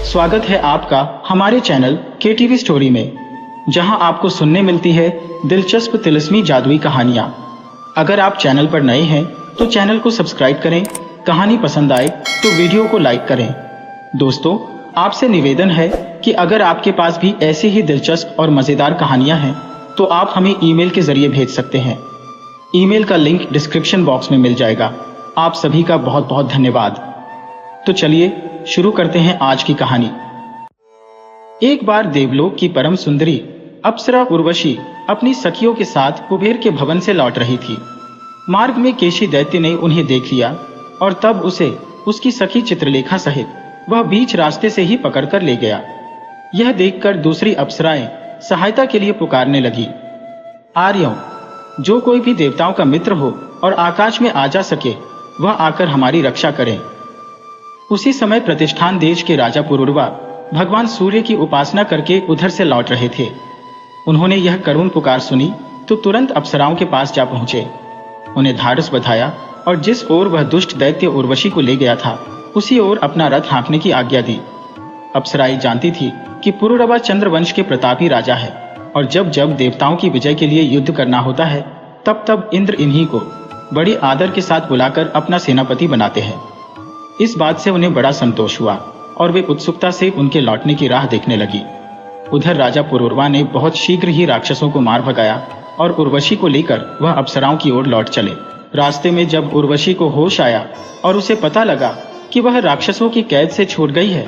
स्वागत है आपका हमारे चैनल KTV स्टोरी में, जहां आपको सुनने मिलती है दिलचस्प तिलिस्मी जादुई कहानियां। अगर आप चैनल पर नए हैं तो चैनल को सब्सक्राइब करें, कहानी पसंद आए तो वीडियो को लाइक करें। दोस्तों, आपसे निवेदन है कि अगर आपके पास भी ऐसी ही दिलचस्प और मज़ेदार कहानियां हैं तो आप हमें ईमेल के जरिए भेज सकते हैं। ईमेल का लिंक डिस्क्रिप्शन बॉक्स में मिल जाएगा। आप सभी का बहुत बहुत धन्यवाद। तो चलिए शुरू करते हैं आज की कहानी। एक बार देवलोक की परम सुंदरी अप्सरा उर्वशी अपनी सखियों के साथ कुबेर के भवन से लौट रही थी। मार्ग में केशी दैत्य ने उन्हें देख लिया और तब उसे उसकी सखी चित्रलेखा सहित वह बीच रास्ते से ही पकड़कर ले गया। यह देखकर दूसरी अप्सराएं सहायता के लिए पुकारने लगी, आर्यों, जो कोई भी देवताओं का मित्र हो और आकाश में आ जा सके वह आकर हमारी रक्षा करें। उसी समय प्रतिष्ठान देश के राजा पुरुरवा भगवान सूर्य की उपासना करके उधर से लौट रहे थे। उन्होंने यह करुण पुकार सुनी तो तुरंत अप्सराओं के पास जा पहुंचे, उन्हें धाड़स बधाया और जिस ओर वह दुष्ट दैत्य उर्वशी को ले गया था उसी ओर अपना रथ हाँकने की आज्ञा दी। अप्सराएं जानती थी कि पुरुरवा चंद्रवंश के प्रतापी राजा है और जब जब देवताओं की विजय के लिए युद्ध करना होता है तब तब इंद्र इन्हीं को बड़ी आदर के साथ बुलाकर अपना सेनापति बनाते हैं। इस बात से उन्हें बड़ा संतोष हुआ और वे उत्सुकता से उनके लौटने की राह देखने लगी। उधर राजा पुरुरवा ने बहुत शीघ्र ही राक्षसों को मार भगाया और उर्वशी को लेकर वह अप्सराओं की ओर लौट चले। रास्ते में जब उर्वशी को होश आया और उसे पता लगा कि वह राक्षसों की कैद से छूट गई है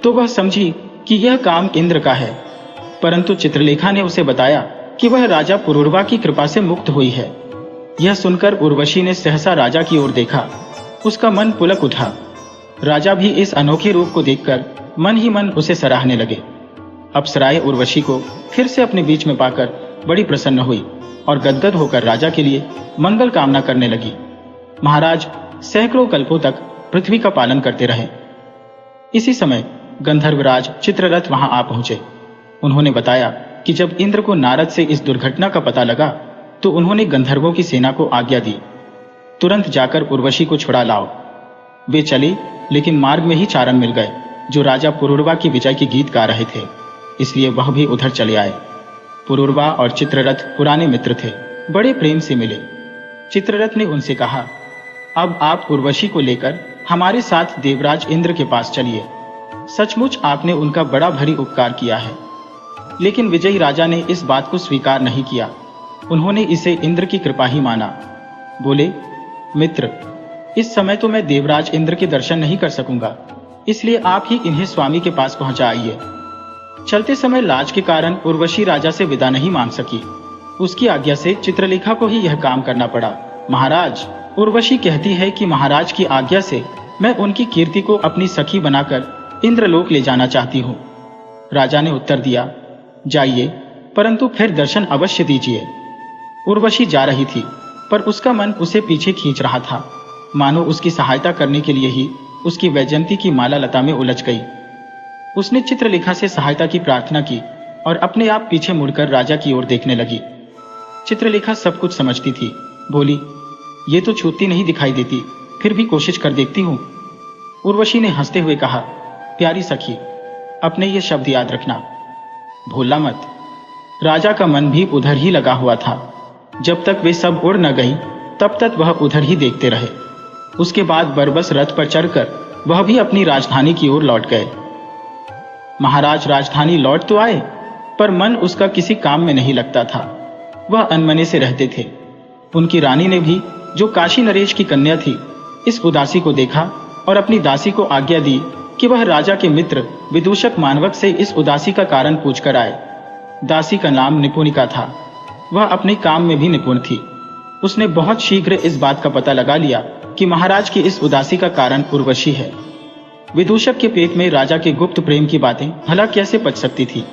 तो वह समझी कि यह काम इंद्र का है, परंतु चित्रलेखा ने उसे बताया कि वह राजा पुरुरवा की कृपा से मुक्त हुई है। यह सुनकर उर्वशी ने सहसा राजा की ओर देखा, उसका मन पुलक उठा। राजा भी इस अनोखे रूप को देखकर मन ही मन उसे सराहने लगे। अप्सराएं उर्वशी को फिर से अपने बीच में पाकर बड़ी प्रसन्न हुई और गदगद होकर राजा के लिए मंगल कामना करने लगी। महाराज सैकड़ों कल्पों तक पृथ्वी का पालन करते रहे। इसी समय गंधर्वराज चित्ररथ वहां आ पहुंचे। उन्होंने बताया कि जब इंद्र को नारद से इस दुर्घटना का पता लगा तो उन्होंने गंधर्वों की सेना को आज्ञा दी, तुरंत जाकर उर्वशी को छुड़ा लाओ। वे चले, लेकिन मार्ग में ही चारण मिल गए जो राजा पुरुरवा की विजय के गीत गा रहे थे, इसलिए वह भी उधर चले आए। पुरुरवा और चित्ररथ पुराने मित्र थे, बड़े प्रेम से मिले। चित्ररथ ने उनसे कहा, अब आप उर्वशी को लेकर हमारे साथ देवराज इंद्र के पास चलिए। सचमुच आपने उनका बड़ा भारी उपकार किया है। लेकिन विजयी राजा ने इस बात को स्वीकार नहीं किया। उन्होंने इसे इंद्र की कृपा ही माना। बोले, मित्र, इस समय तो मैं देवराज इंद्र के दर्शन नहीं कर सकूंगा, इसलिए आप ही इन्हें स्वामी के पास पहुंचाइए। चलते समय लाज के कारण उर्वशी राजा से विदा नहीं मांग सकी। उसकी आज्ञा से चित्रलेखा को ही यह काम करना पड़ा। महाराज, उर्वशी कहती है कि महाराज की आज्ञा से मैं उनकी कीर्ति को अपनी सखी बनाकर इंद्रलोक ले जाना चाहती हूँ। राजा ने उत्तर दिया, जाइए, परंतु फिर दर्शन अवश्य दीजिए। उर्वशी जा रही थी पर उसका मन उसे पीछे खींच रहा था, मानो उसकी सहायता करने के लिए ही उसकी वैजयंती की माला लता में उलझ गई। उसने चित्रलेखा से सहायता की प्रार्थना की और अपने आप पीछे मुड़कर राजा की ओर देखने लगी। चित्रलेखा सब कुछ समझती थी। बोली, ये तो छूटती नहीं दिखाई देती, फिर भी कोशिश कर देखती हूँ। उर्वशी ने हंसते हुए कहा, प्यारी सखी, अपने ये शब्द याद रखना, भूलना मत। राजा का मन भी उधर ही लगा हुआ था। जब तक वे सब उड़ न गई तब तक वह उधर ही देखते रहे। उसके बाद बरबस रथ पर चढ़कर वह भी अपनी राजधानी की ओर लौट गए। महाराज राजधानी लौट तो आए पर मन उसका किसी काम में नहीं लगता था। वह अनमने से रहते थे। उनकी रानी ने भी, जो काशी नरेश की कन्या थी, इस उदासी को देखा और अपनी दासी को आज्ञा दी कि वह राजा के मित्र विदूषक मानवक से इस उदासी का कारण पूछकर आए। दासी का नाम निपुणिका था। वह अपने काम में भी निपुण थी। उसने बहुत शीघ्र इस बात का पता लगा लिया कि महाराज की इस उदासी का कारण उर्वशी है। विदूषक के पेट में राजा के गुप्त प्रेम की बातें भला कैसे पच सकती थी।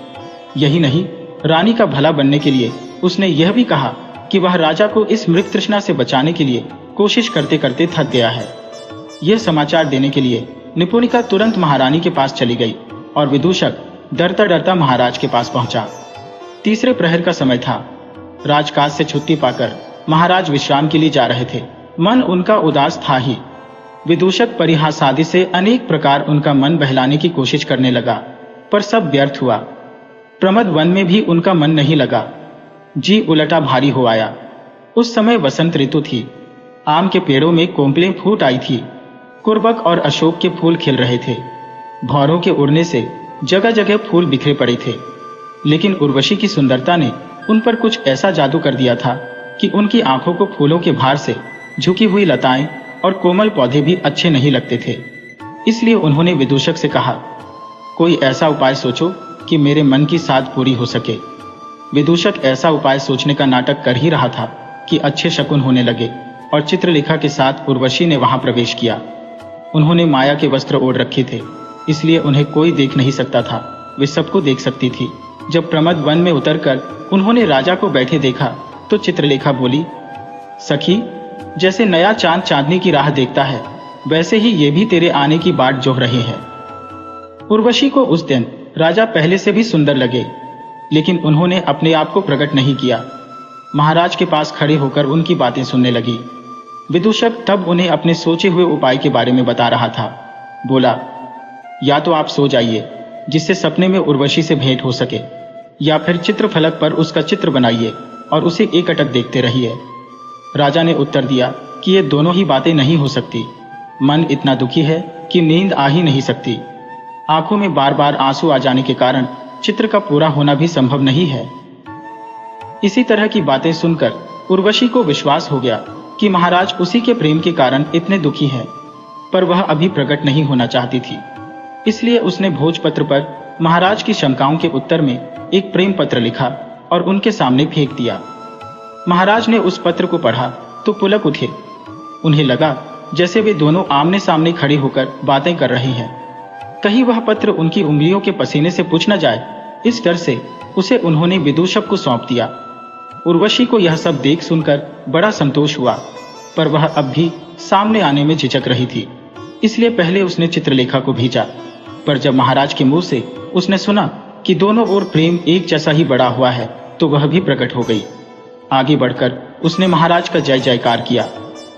यही नहीं, रानी का भला बनने के लिए उसने यह भी कहा कि वह राजा को इस मृत तृष्णा से बचाने के लिए कोशिश करते करते थक गया है। यह समाचार देने के लिए निपुणिका तुरंत महारानी के पास चली गई और विदूषक डरता डरता महाराज के पास पहुंचा। तीसरे प्रहर का समय था। राजकाज से छुट्टी पाकर महाराज विश्राम के लिए जा रहे थे। मन उनका उदास था ही। विदूषक परिहासादि से अनेक प्रकार उनका मन बहलाने की कोशिश करने लगा, पर सब व्यर्थ हुआ। प्रमद वन में भी उनका मन नहीं लगा, जी उलटा भारी हो आया। उस समय वसंत ऋतु थी। आम के पेड़ों में कोंपलें फूट आई थी, कुर्बक और अशोक के फूल खिल रहे थे। भौरों के उड़ने से जगह जगह फूल बिखरे पड़े थे, लेकिन उर्वशी की सुंदरता ने उन पर कुछ ऐसा जादू कर दिया था कि उनकी आंखों को फूलों के भार से झुकी हुई लताएं और कोमल पौधे भी अच्छे नहीं लगते थे। इसलिए उन्होंने विदूषक से कहा, कोई ऐसा उपाय सोचो कि मेरे मन की साध पूरी हो सके। विदूषक ऐसा उपाय सोचने का नाटक कर ही रहा था कि अच्छे शकुन होने लगे और चित्रलेखा के साथ उर्वशी ने वहां प्रवेश किया। उन्होंने माया के वस्त्र ओढ़ रखे थे, इसलिए उन्हें कोई देख नहीं सकता था, वे सबको देख सकती थी। जब प्रमद वन में उतरकर उन्होंने राजा को बैठे देखा तो चित्रलेखा बोली, सखी, जैसे नया चांद चांदनी की राह देखता है, वैसे ही ये भी तेरे आने की बाट जोह रहे हैं। उर्वशी को उस दिन राजा पहले से भी सुंदर लगे, लेकिन उन्होंने अपने आप को प्रकट नहीं किया। महाराज के पास खड़े होकर उनकी बातें सुनने लगी। विदूषक तब उन्हें अपने सोचे हुए उपाय के बारे में बता रहा था। बोला, या तो आप सो जाइए जिससे सपने में उर्वशी से भेंट हो सके, या फिर चित्रफलक पर उसका चित्र बनाइए और उसे एकटक देखते रहिए। राजा ने उत्तर दिया कि ये दोनों ही बातें नहीं हो सकती। मन इतना दुखी है कि नींद आ ही नहीं सकती। आंखों में बार बार आंसू आ जाने के कारण चित्र का पूरा होना भी संभव नहीं है। इसी तरह की बातें सुनकर उर्वशी को विश्वास हो गया कि महाराज उसी के प्रेम के कारण इतने दुखी हैं, पर वह अभी प्रकट नहीं होना चाहती थी। इसलिए उसने भोजपत्र पर महाराज की शंकाओं के उत्तर में एक प्रेम पत्र लिखा और उनके सामने फेंक दिया। महाराज ने उस पत्र को पढ़ा तो पुलक उठे। उन्हें लगा जैसे वे दोनों आमने सामने खड़े होकर बातें कर रहे हैं। कहीं वह पत्र उनकी उंगलियों के पसीने से पूछ न जाए, इस डर से उसे उन्होंने विदूषक को सौंप दिया। उर्वशी को यह सब देख सुनकर बड़ा संतोष हुआ, पर वह अब भी सामने आने में झिझक रही थी। इसलिए पहले उसने चित्रलेखा को भेजा, पर जब महाराज के मुंह से उसने सुना कि दोनों ओर प्रेम एक जैसा ही बड़ा हुआ है, तो वह भी प्रकट हो गई। आगे बढ़कर उसने महाराज का जय जयकार किया।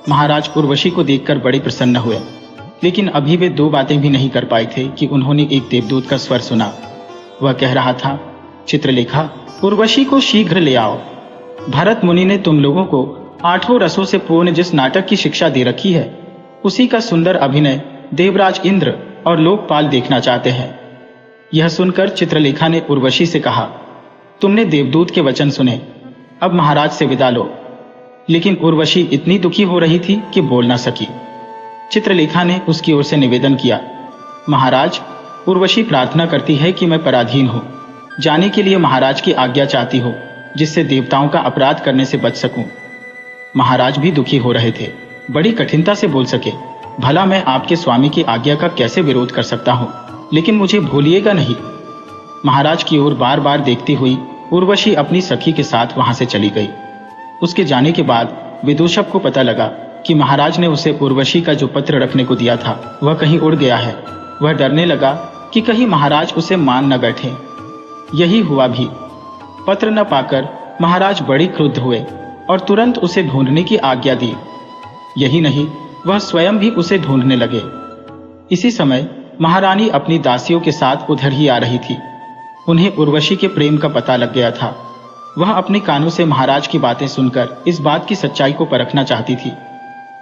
महाराज उर्वशी को देखकर बड़े प्रसन्न हुए, लेकिन अभी वे दो बातें भी नहीं कर पाए थे कि उन्होंने एक देवदूत का स्वर सुना। वह कह रहा था, चित्रलेखा, उर्वशी को शीघ्र ले आओ। भरत मुनि ने तुम लोगों को 8 रसों से पूर्ण जिस नाटक की शिक्षा दे रखी है, उसी का सुंदर अभिनय देवराज इंद्र और लोकपाल देखना चाहते हैं। यह सुनकर चित्रलेखा ने उर्वशी से कहा, तुमने देवदूत के वचन सुने, अब महाराज से विदा लो। लेकिन उर्वशी इतनी दुखी हो रही थी कि बोल ना सकी। चित्रलेखा ने उसकी ओर से निवेदन किया, महाराज, उर्वशी प्रार्थना करती है कि मैं पराधीन हूं, जाने के लिए महाराज की आज्ञा चाहती हो, जिससे देवताओं का अपराध करने से बच सकूं। महाराज भी दुखी हो रहे थे, बड़ी कठिनता से बोल सके, भला मैं आपके स्वामी की आज्ञा का कैसे विरोध कर सकता हूं, लेकिन मुझे भूलिएगा नहीं। महाराज की ओर बार बार देखती हुई उर्वशी अपनी सखी के साथ वहां से चली गई। उसके जाने के बाद विदूषक को पता लगा कि महाराज ने उसे उर्वशी का जो पत्र रखने को दिया था वह कहीं उड़ गया है। वह डरने लगा कि कहीं महाराज उसे मान न बैठे। यही हुआ भी। पत्र न पाकर महाराज बड़े क्रुद्ध हुए और तुरंत उसे ढूंढने की आज्ञा दी। यही नहीं, वह स्वयं भी उसे ढूंढने लगे। इसी समय महारानी अपनी दासियों के साथ उधर ही आ रही थी। उन्हें उर्वशी के प्रेम का पता लग गया था। वह अपने कानों से महाराज की बातें सुनकर इस बात की सच्चाई को परखना चाहती थी।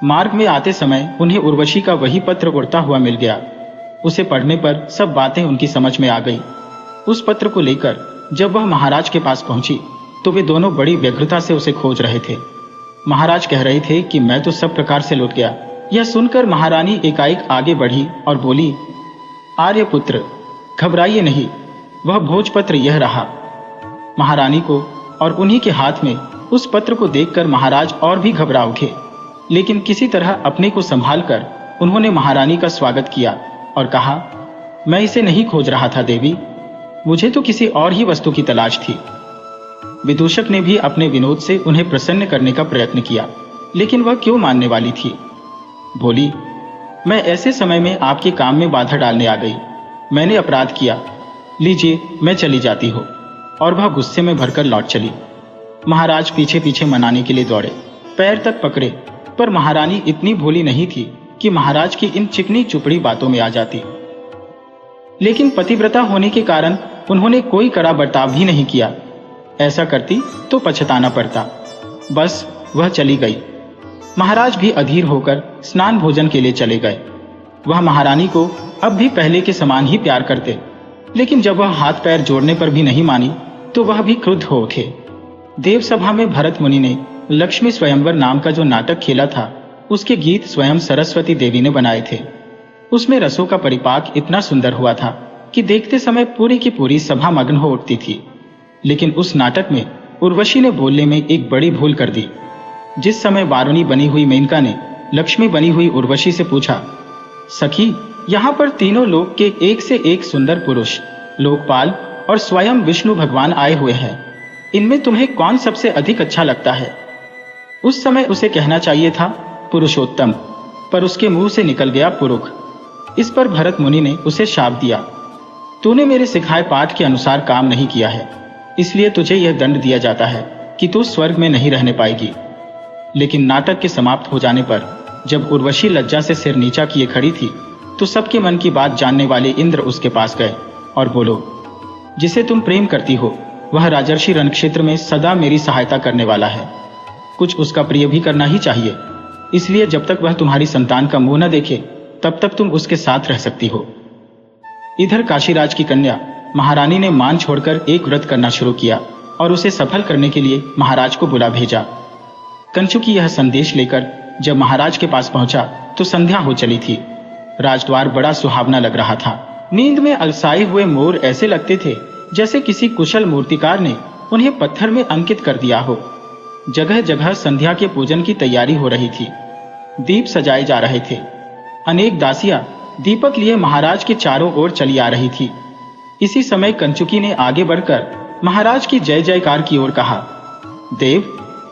मार्ग में आते समय उन्हें उर्वशी का वही पत्र उड़ता हुआ मिल गया। उसे पढ़ने पर सब बातें उनकी समझ में आ गई। उस पत्र को लेकर जब वह महाराज के पास पहुंची तो वे दोनों बड़ी व्यग्रता से उसे खोज रहे थे। महाराज कह रहे थे कि मैं तो सब प्रकार से लौट गया। यह सुनकर महारानी एकाएक आगे बढ़ी और बोली, आर्यपुत्र, घबराइए नहीं, वह भोजपत्र यह रहा। महारानी को और उन्हीं के हाथ में उस पत्र को देखकर महाराज और भी घबरा उठे, लेकिन किसी तरह अपने को संभालकर उन्होंने महारानी का स्वागत किया और कहा, मैं इसे नहीं खोज रहा था देवी, मुझे तो किसी और ही वस्तु की तलाश थी। विदूषक ने भी अपने विनोद से उन्हें प्रसन्न करने का प्रयत्न किया, लेकिन वह क्यों मानने वाली थी। बोली, मैं ऐसे समय में आपके काम में बाधा डालने आ गई। मैंने अपराध किया, लीजिए मैं चली जाती हूँ। और वह गुस्से में भरकर लौट चली। महाराज पीछे पीछे मनाने के लिए दौड़े, पैर तक पकड़े, पर महारानी इतनी भोली नहीं थी कि महाराज की इन चिकनी चुपड़ी बातों में आ जाती, लेकिन पतिव्रता होने के कारण उन्होंने कोई कड़ा बर्ताव भी नहीं किया। ऐसा करती तो पछताना पड़ता। बस वह चली गई। महाराज भी अधीर होकर स्नान भोजन के लिए चले गए। वह महारानी को अब भी पहले के समान ही प्यार करते, लेकिन जब वह हाथ पैर जोड़ने पर भी नहीं मानी तो वह भी क्रुद्ध हो उठे। देवसभा में भरत मुनि ने लक्ष्मी स्वयंवर नाम का जो नाटक खेला था, उसके गीत स्वयं सरस्वती देवी ने बनाए थे। उसमें रसों का परिपाक इतना सुंदर हुआ था कि देखते समय पूरी की पूरी सभा मग्न हो उठती थी। लेकिन उस नाटक में उर्वशी ने बोलने में एक बड़ी भूल कर दी। जिस समय वारुणी बनी हुई मेनका ने लक्ष्मी बनी हुई उर्वशी से पूछा, सखी, यहाँ पर तीनों लोक के एक से एक सुंदर पुरुष, लोकपाल और स्वयं विष्णु भगवान आए हुए हैं, इनमें तुम्हें कौन सबसे अधिक अच्छा लगता है? उस समय उसे कहना चाहिए था पुरुषोत्तम, पर उसके मुंह से निकल गया पुरुष। इस पर भरत मुनि ने उसे शाप दिया, तूने मेरे सिखाए पाठ के अनुसार काम नहीं किया है, इसलिए तुझे यह दंड दिया जाता है कि तू स्वर्ग में नहीं रहने पाएगी। लेकिन नाटक के समाप्त हो जाने पर जब उर्वशी लज्जा से सिर नीचा किए खड़ी थी, तो सबके मन की बात जानने वाले इंद्र उसके पास गए और बोलो, जिसे तुम प्रेम करती हो वह राजर्षि रणक्षेत्र में सदा मेरी सहायता करने वाला है। कुछ उसका प्रिय भी करना ही चाहिए, इसलिए जब तक वह तुम्हारी संतान का मुंह न देखे तब तक तुम उसके साथ रह सकती हो। इधर काशीराज की कन्या महारानी ने मान छोड़कर एक व्रत करना शुरू किया और उसे सफल करने के लिए महाराज को बुला भेजा। कंचुकी यह संदेश लेकर जब महाराज के पास पहुंचा तो संध्या हो चली थी। राजद्वार बड़ा सुहावना लग रहा था। नींद में अलसाए हुए मोर ऐसे लगते थे जैसे किसी कुशल मूर्तिकार ने उन्हें पत्थर में अंकित कर दिया हो। जगह जगह संध्या के पूजन की तैयारी हो रही थी। दीप सजाए जा रहे थे। अनेक दासियां दीपक लिए महाराज के चारों ओर चली आ रही थी। इसी समय कंचुकी ने आगे बढ़कर महाराज की जय जयकार की ओर कहा,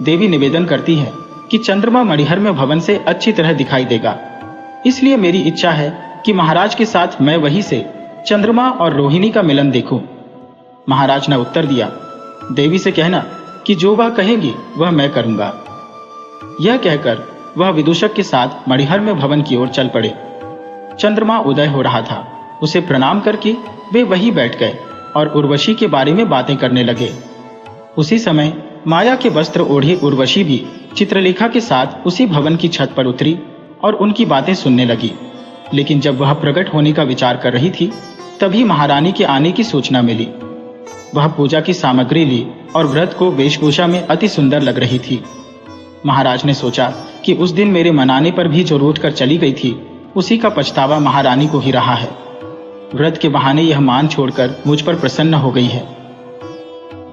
देवी निवेदन करती है कि चंद्रमा मणिहर में भवन से अच्छी तरह दिखाई देगा, इसलिए मेरी इच्छा है कि महाराज के साथ मैं वहीं से चंद्रमा और रोहिणी का मिलन देखूं। महाराज ने उत्तर दिया, देवी से कहना कि जो वह कहेंगी वह मैं करूंगा। यह कहकर वह विदूषक के साथ मणिहर में भवन की ओर चल पड़े। चंद्रमा उदय हो रहा था। उसे प्रणाम करके वे वहीं बैठ गए और उर्वशी के बारे में बातें करने लगे। उसी समय माया के वस्त्र ओढ़े उर्वशी भी चित्रलेखा के साथ उसी भवन की छत पर उतरी और उनकी बातें सुनने लगी। लेकिन जब वह प्रकट होने का विचार कर रही थी, तभी महारानी के आने की सूचना मिली। वह पूजा की सामग्री ली और व्रत को वेशभूषा में अति सुंदर लग रही थी। महाराज ने सोचा कि उस दिन मेरे मनाने पर भी जो रूठ कर चली गई थी, उसी का पछतावा महारानी को ही रहा है। व्रत के बहाने यह मान छोड़कर मुझ पर प्रसन्न हो गई है।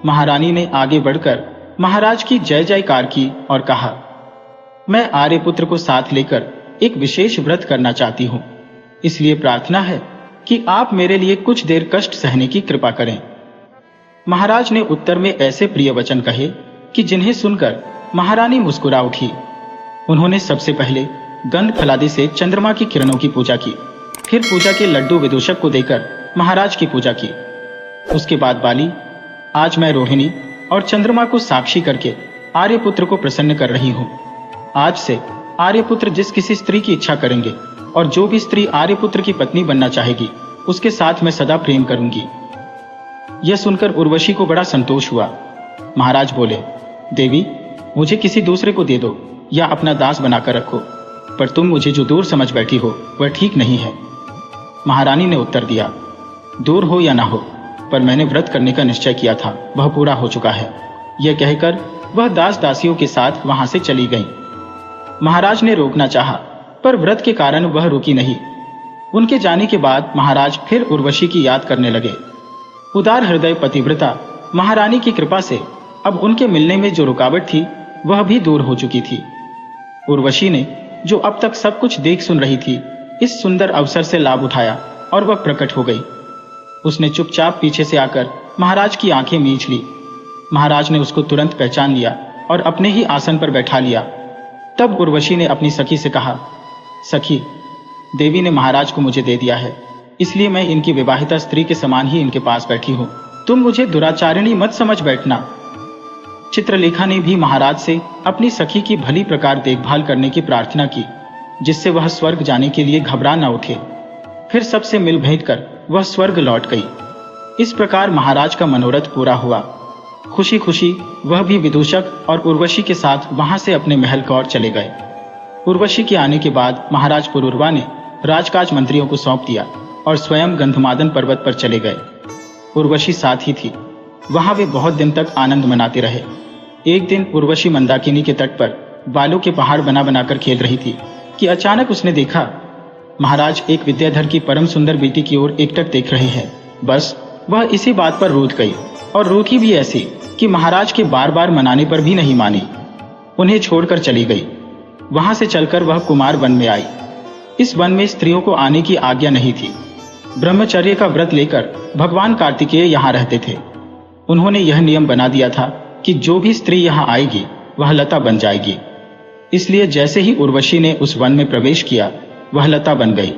महारानी ने आगे बढ़कर महाराज की जय जयकार की और कहा, मैं आर्यपुत्र को साथ लेकर एक विशेष व्रत करना चाहती हूँ, इसलिए प्रार्थना है कि आप मेरे लिए कुछ देर कष्ट सहने की कृपा करें। महाराज ने उत्तर में ऐसे प्रिय वचन कहे कि जिन्हें सुनकर महारानी मुस्कुरा उठी। उन्होंने सबसे पहले गंध फलादि से चंद्रमा की किरणों की पूजा की, फिर पूजा के लड्डू विदूषक को देकर महाराज की पूजा की। उसके बाद बाली, आज मैं रोहिणी और चंद्रमा को साक्षी करके आर्यपुत्र को प्रसन्न कर रही हूँ। आज से आर्यपुत्र जिस किसी स्त्री की इच्छा करेंगे और जो भी स्त्री आर्यपुत्र की पत्नी बनना चाहेगी, उसके साथ मैं सदा प्रेम करूंगी। यह सुनकर उर्वशी को बड़ा संतोष हुआ। महाराज बोले, देवी, मुझे किसी दूसरे को दे दो या अपना दास बनाकर रखो, पर तुम मुझे जो दूर समझ बैठी हो वह ठीक नहीं है। महारानी ने उत्तर दिया, दूर हो या ना हो, पर मैंने व्रत करने का निश्चय किया था, वह पूरा हो चुका है। यह कहकर वह दास दासियों के साथ वहां से चली गई। महाराज ने रोकना चाहा, पर व्रत के कारण वह रुकी नहीं। उनके जाने के बाद महाराज फिर उर्वशी की याद करने लगे। उदार हृदय पतिव्रता महारानी की कृपा से अब उनके मिलने में जो रुकावट थी वह भी दूर हो चुकी थी। उर्वशी ने, जो अब तक सब कुछ देख सुन रही थी, इस सुंदर अवसर से लाभ उठाया और वह प्रकट हो गई। उसने चुपचाप पीछे से आकर महाराज की आंखें मींच ली। महाराज ने उसको तुरंत पहचान लिया और अपने ही आसन पर बैठा लिया। तब उर्वशी ने अपनी सखी से कहा, सखी, देवी ने महाराज को मुझे दे दिया है, इसलिए मैं इनकी विवाहिता स्त्री के समान ही इनके पास बैठी हूँ। तुम मुझे दुराचारिणी मत समझ बैठना। चित्रलेखा ने भी महाराज से अपनी सखी की भली प्रकार देखभाल करने की प्रार्थना की। जिससे वह स्वर्ग जाने के लिए घबरा न उठे। फिर सबसे मिल भेंट कर वह स्वर्ग लौट गई। इस प्रकार महाराज का मनोरथ पूरा हुआ। खुशी खुशी वह भी विदूषक और उर्वशी के साथ वहां से अपने महल की ओर चले गए। उर्वशी के आने के बाद महाराज पुरूरवा ने राजकाज मंत्रियों को सौंप दिया और स्वयं गंधमादन पर्वत पर चले गए। उर्वशी साथ ही थी। वहां वे बहुत दिन तक आनंद मनाते रहे। एक दिन उर्वशी मंदाकिनी के तट पर बालों के पहाड़ बना बनाकर खेल रही थी कि अचानक उसने देखा महाराज एक विद्याधर की परम सुंदर बेटी की ओर एकटक देख रहे हैं। बस वह इसी बात पर रूठ गई, और रूठी भी ऐसी कि महाराज के बार बार मनाने पर भी नहीं मानी। उन्हें छोड़कर चली गई। वहां से चलकर वह कुमार वन में आई। इस वन में स्त्रियों को आने की आज्ञा नहीं थी। ब्रह्मचर्य का व्रत लेकर भगवान कार्तिकेय यहाँ रहते थे। उन्होंने यह नियम बना दिया था कि जो भी स्त्री यहाँ आएगी वह लता बन जाएगी। इसलिए जैसे ही उर्वशी ने उस वन में प्रवेश किया वह लता बन गई।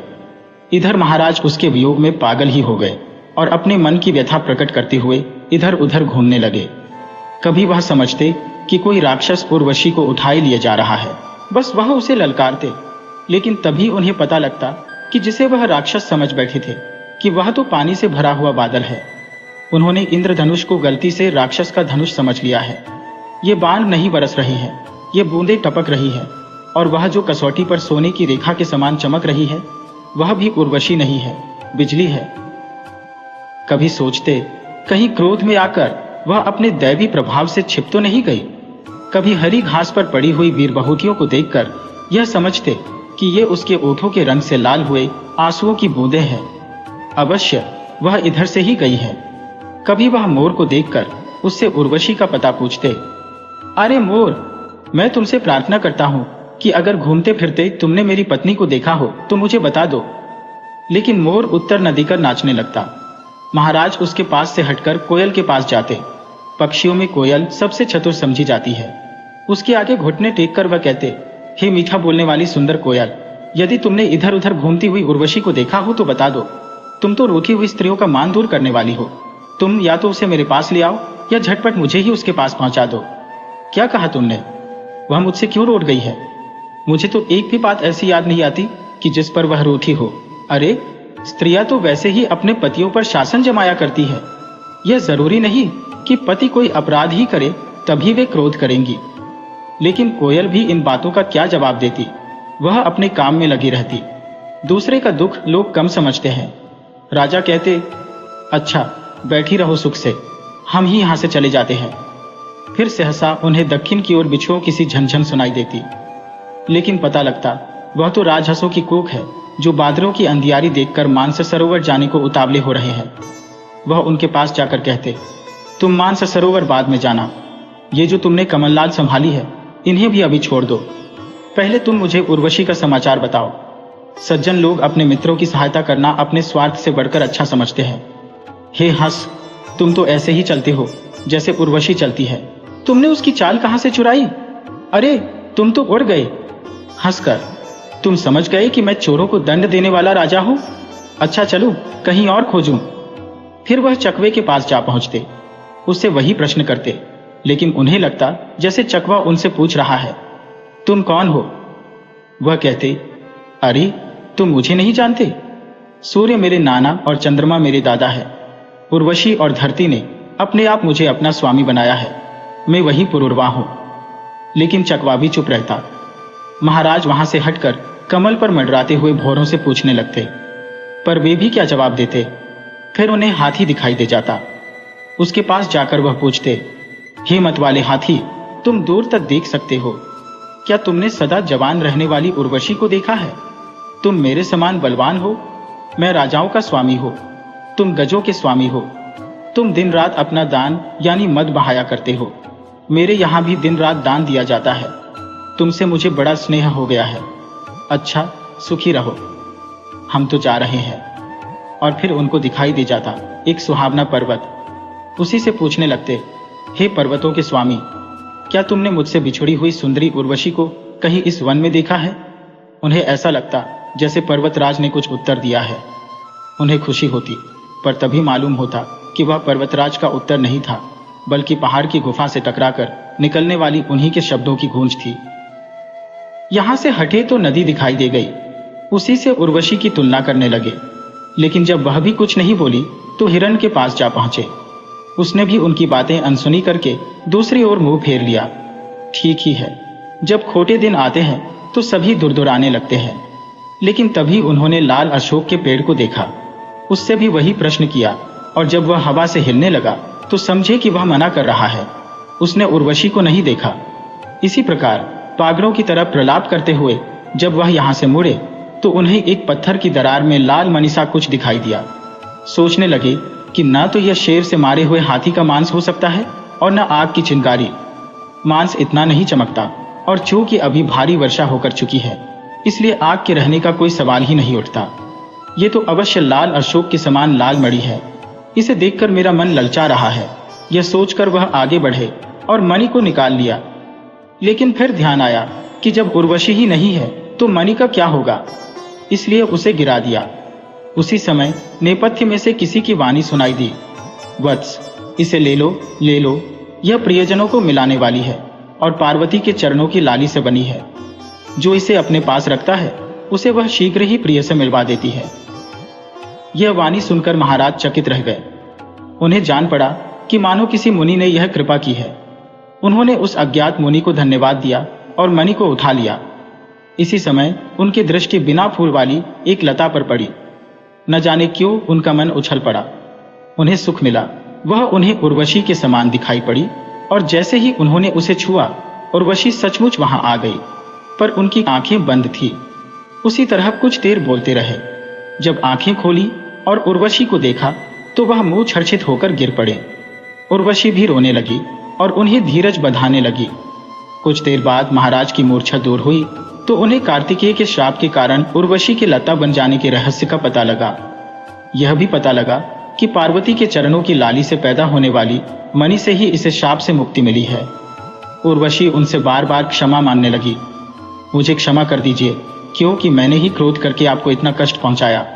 इधर महाराज उसके वियोग में पागल ही हो गए और अपने मन की व्यथा प्रकट करते हुए इधर उधर घूमने लगे। कभी वह समझते कि कोई राक्षस उर्वशी को उठाए लिए जा रहा है, बस वह उसे ललकारते, लेकिन तभी उन्हें पता लगता कि जिसे वह राक्षस समझ बैठे थे कि वह तो पानी से भरा हुआ बादल है। उन्होंने इंद्रधनुष को गलती से राक्षस का धनुष समझ लिया है। ये बाण नहीं बरस रही है, ये बूंदें टपक रही है, और वह जो कसौटी पर सोने की रेखा के समान चमक रही है वह भी उर्वशी नहीं है, बिजली है। कभी सोचते कहीं क्रोध में आकर वह अपने दैवी प्रभाव से छिप तो नहीं गई। कभी हरी घास पर पड़ी हुई वीर बहुतियों को देखकर यह समझते कि ये उसके ओठों के रंग से लाल हुए आंसुओं की बूंदें हैं। अवश्य वह इधर से ही गई है। कभी वह मोर को देखकर उससे उर्वशी का पता पूछते, अरे मोर, मैं तुमसे प्रार्थना करता हूं कि अगर घूमते फिरते तुमने मेरी पत्नी को देखा हो तो मुझे बता दो। लेकिन मोर उत्तर न देकर नाचने लगता। महाराज उसके पास से हटकर कोयल के पास जाते। पक्षियों में कोयल सबसे चतुर समझी जाती है। उसके आगे घुटने टेक कर वह कहते, हे मीठा बोलने वाली सुंदर कोयल, यदि तुमने इधर उधर घूमती हुई उर्वशी को देखा हो तो बता दो। तुम तो रूठी हुई स्त्रियों का मान दूर करने वाली हो। तुम या तो उसे मेरे पास ले आओ या झटपट मुझे ही उसके पास पहुंचा दो। क्या कहा तुमने? वह मुझसे क्यों रूठ गई है? मुझे तो एक भी बात ऐसी याद नहीं आती कि जिस पर वह रूठी हो। अरे, स्त्रियां तो वैसे ही अपने पतियों पर शासन जमाया करती है। यह जरूरी नहीं कि पति कोई अपराध ही करे तभी वे क्रोध करेंगी। लेकिन कोयल भी इन बातों का क्या जवाब देती? वह अपने काम में लगी रहती। दूसरे का दुख लोग कम समझते हैं। राजा कहते, अच्छा बैठी रहो सुख से, हम ही यहां से चले जाते हैं। फिर सहसा उन्हें दक्षिण की ओर बिच्छुओं की सी झनझन सुनाई देती। लेकिन पता लगता वह तो राजहंसों की कूक है जो बादलों की अंधियारी देखकर मानस सरोवर जाने को उतावले हो रहे हैं। वह उनके पास जाकर कहते, तुम मानस सरोवर बाद में जाना। ये जो तुमने कमललाल संभाली है इन्हें भी अभी छोड़ दो। पहले तुम मुझे उर्वशी का समाचार बताओ। सज्जन लोग अपने मित्रों की सहायता करना अपने स्वार्थ से बढ़कर अच्छा समझते हैं। हे हंस, तुम तो ऐसे ही चलते हो जैसे उर्वशी चलती है। तुमने उसकी चाल कहां से चुराई? अरे, तुम तो उड़ गए। हंसकर, तुम समझ गए कि मैं चोरों को दंड देने वाला राजा हूं? अच्छा चलो कहीं और खोजूं। फिर वह चकवे के पास जा पहुंचते, उससे वही प्रश्न करते, लेकिन उन्हें लगता जैसे चकवा उनसे पूछ रहा है, तुम कौन हो? वह कहते, अरे तुम मुझे नहीं जानते? सूर्य मेरे नाना और चंद्रमा मेरे दादा है। उर्वशी और धरती ने अपने आप मुझे अपना स्वामी बनाया है। मैं वही पुरूरवा हूं। लेकिन चकवा भी चुप रहता। महाराज वहां से हटकर कमल पर मंडराते हुए भौरों से पूछने लगते, पर वे भी क्या जवाब देते। फिर उन्हें हाथी दिखाई दे जाता। उसके पास जाकर वह पूछते, हे मत वाले हाथी, तुम दूर तक देख सकते हो? क्या तुमने सदा जवान रहने वाली उर्वशी को देखा है? तुम मेरे समान बलवान हो। मैं राजाओं का स्वामी हो, तुम गजों के स्वामी हो। तुम दिन रात अपना दान यानी मद बहाया करते हो। मेरे यहां भी दिन रात दान दिया जाता है। तुमसे मुझे बड़ा स्नेह हो गया है। अच्छा, सुखी रहो, हम तो जा रहे हैं। और फिर उनको दिखाई दे जाता एक सुहावना पर्वत। उसी से पूछने लगते, हे पर्वतों के स्वामी, क्या तुमने मुझसे बिछुड़ी हुई सुंदरी उर्वशी को कहीं इस वन में देखा है? उन्हें ऐसा लगता जैसे पर्वतराज ने कुछ उत्तर दिया है। उन्हें खुशी होती, पर तभी मालूम होता कि वह पर्वतराज का उत्तर नहीं था, बल्कि पहाड़ की गुफा से टकराकर निकलने वाली उन्हीं के शब्दों की गूंज थी। यहाँ से हटे तो नदी दिखाई दे गई। उसी से उर्वशी की तुलना करने लगे, लेकिन जब वह भी कुछ नहीं बोली तो हिरण के पास जा पहुंचे। उसने भी उनकी बातें अनसुनी करके दूसरी ओर मुंह फेर लिया। ठीक ही है, जब खोटे दिन आते हैं तो सभी दुरदुराने लगते हैं। लेकिन तभी उन्होंने लाल अशोक के पेड़ को देखा। उससे भी वही प्रश्न किया, और जब वह हवा से हिलने लगा तो समझे कि वह मना कर रहा है। उसने उर्वशी को नहीं देखा। इसी प्रकार पागलों की तरह प्रलाप करते हुए जब वह यहाँ से मुड़े तो उन्हें एक पत्थर की दरार में लाल मनीषा कुछ दिखाई दिया। सोचने लगे कि न तो यह शेर से मारे हुए हाथी का मांस हो सकता है और न आग की चिंगारी। मांस इतना नहीं चमकता, और चूंकि अभी भारी वर्षा होकर चुकी है इसलिए आग के रहने का कोई सवाल ही नहीं उठता। ये तो अवश्य लाल अशोक के समान लाल मणि है। इसे देखकर मेरा मन ललचा रहा है। यह सोचकर वह आगे बढ़े और मणि को निकाल लिया। लेकिन फिर ध्यान आया कि जब उर्वशी ही नहीं है तो मणि का क्या होगा, इसलिए उसे गिरा दिया। उसी समय नेपथ्य में से किसी की वाणी सुनाई दी, वत्स, इसे ले लो, ले लो। यह प्रियजनों को मिलाने वाली है और पार्वती के चरणों की लाली से बनी है। जो इसे अपने पास रखता है उसे वह शीघ्र ही प्रिय से मिलवा देती है। यह वाणी सुनकर महाराज चकित रह गए। उन्हें जान पड़ा कि मानो किसी मुनि ने यह कृपा की है। उन्होंने उस अज्ञात मुनि को धन्यवाद दिया और मणि को उठा लिया। इसी समय उनकी दृष्टि बिना फूल वाली एक लता पर पड़ी। न जाने क्यों उनका मन उछल पड़ा। उन्हें सुख मिला। वह उन्हें उर्वशी के समान दिखाई पड़ी, और जैसे ही उन्होंने उसे छुआ उर्वशी सचमुच वहां आ गई, पर उनकी आंखें बंद थी। उसी तरह कुछ देर बोलते रहे। जब आंखें खोली और उर्वशी को देखा तो वह मुंह छरछित होकर गिर पड़े। उर्वशी भी रोने लगी और उन्हें धीरज बंधाने लगी। कुछ देर बाद महाराज की मूर्छा दूर हुई तो उन्हें कार्तिकेय के श्राप के कारण उर्वशी के लता बन जाने के रहस्य का पता लगा। यह भी पता लगा कि पार्वती के चरणों की लाली से पैदा होने वाली मणि से ही इसे श्राप से मुक्ति मिली है। उर्वशी उनसे बार बार क्षमा मांगने लगी। मुझे क्षमा कर दीजिए, क्योंकि मैंने ही क्रोध करके आपको इतना कष्ट पहुंचाया।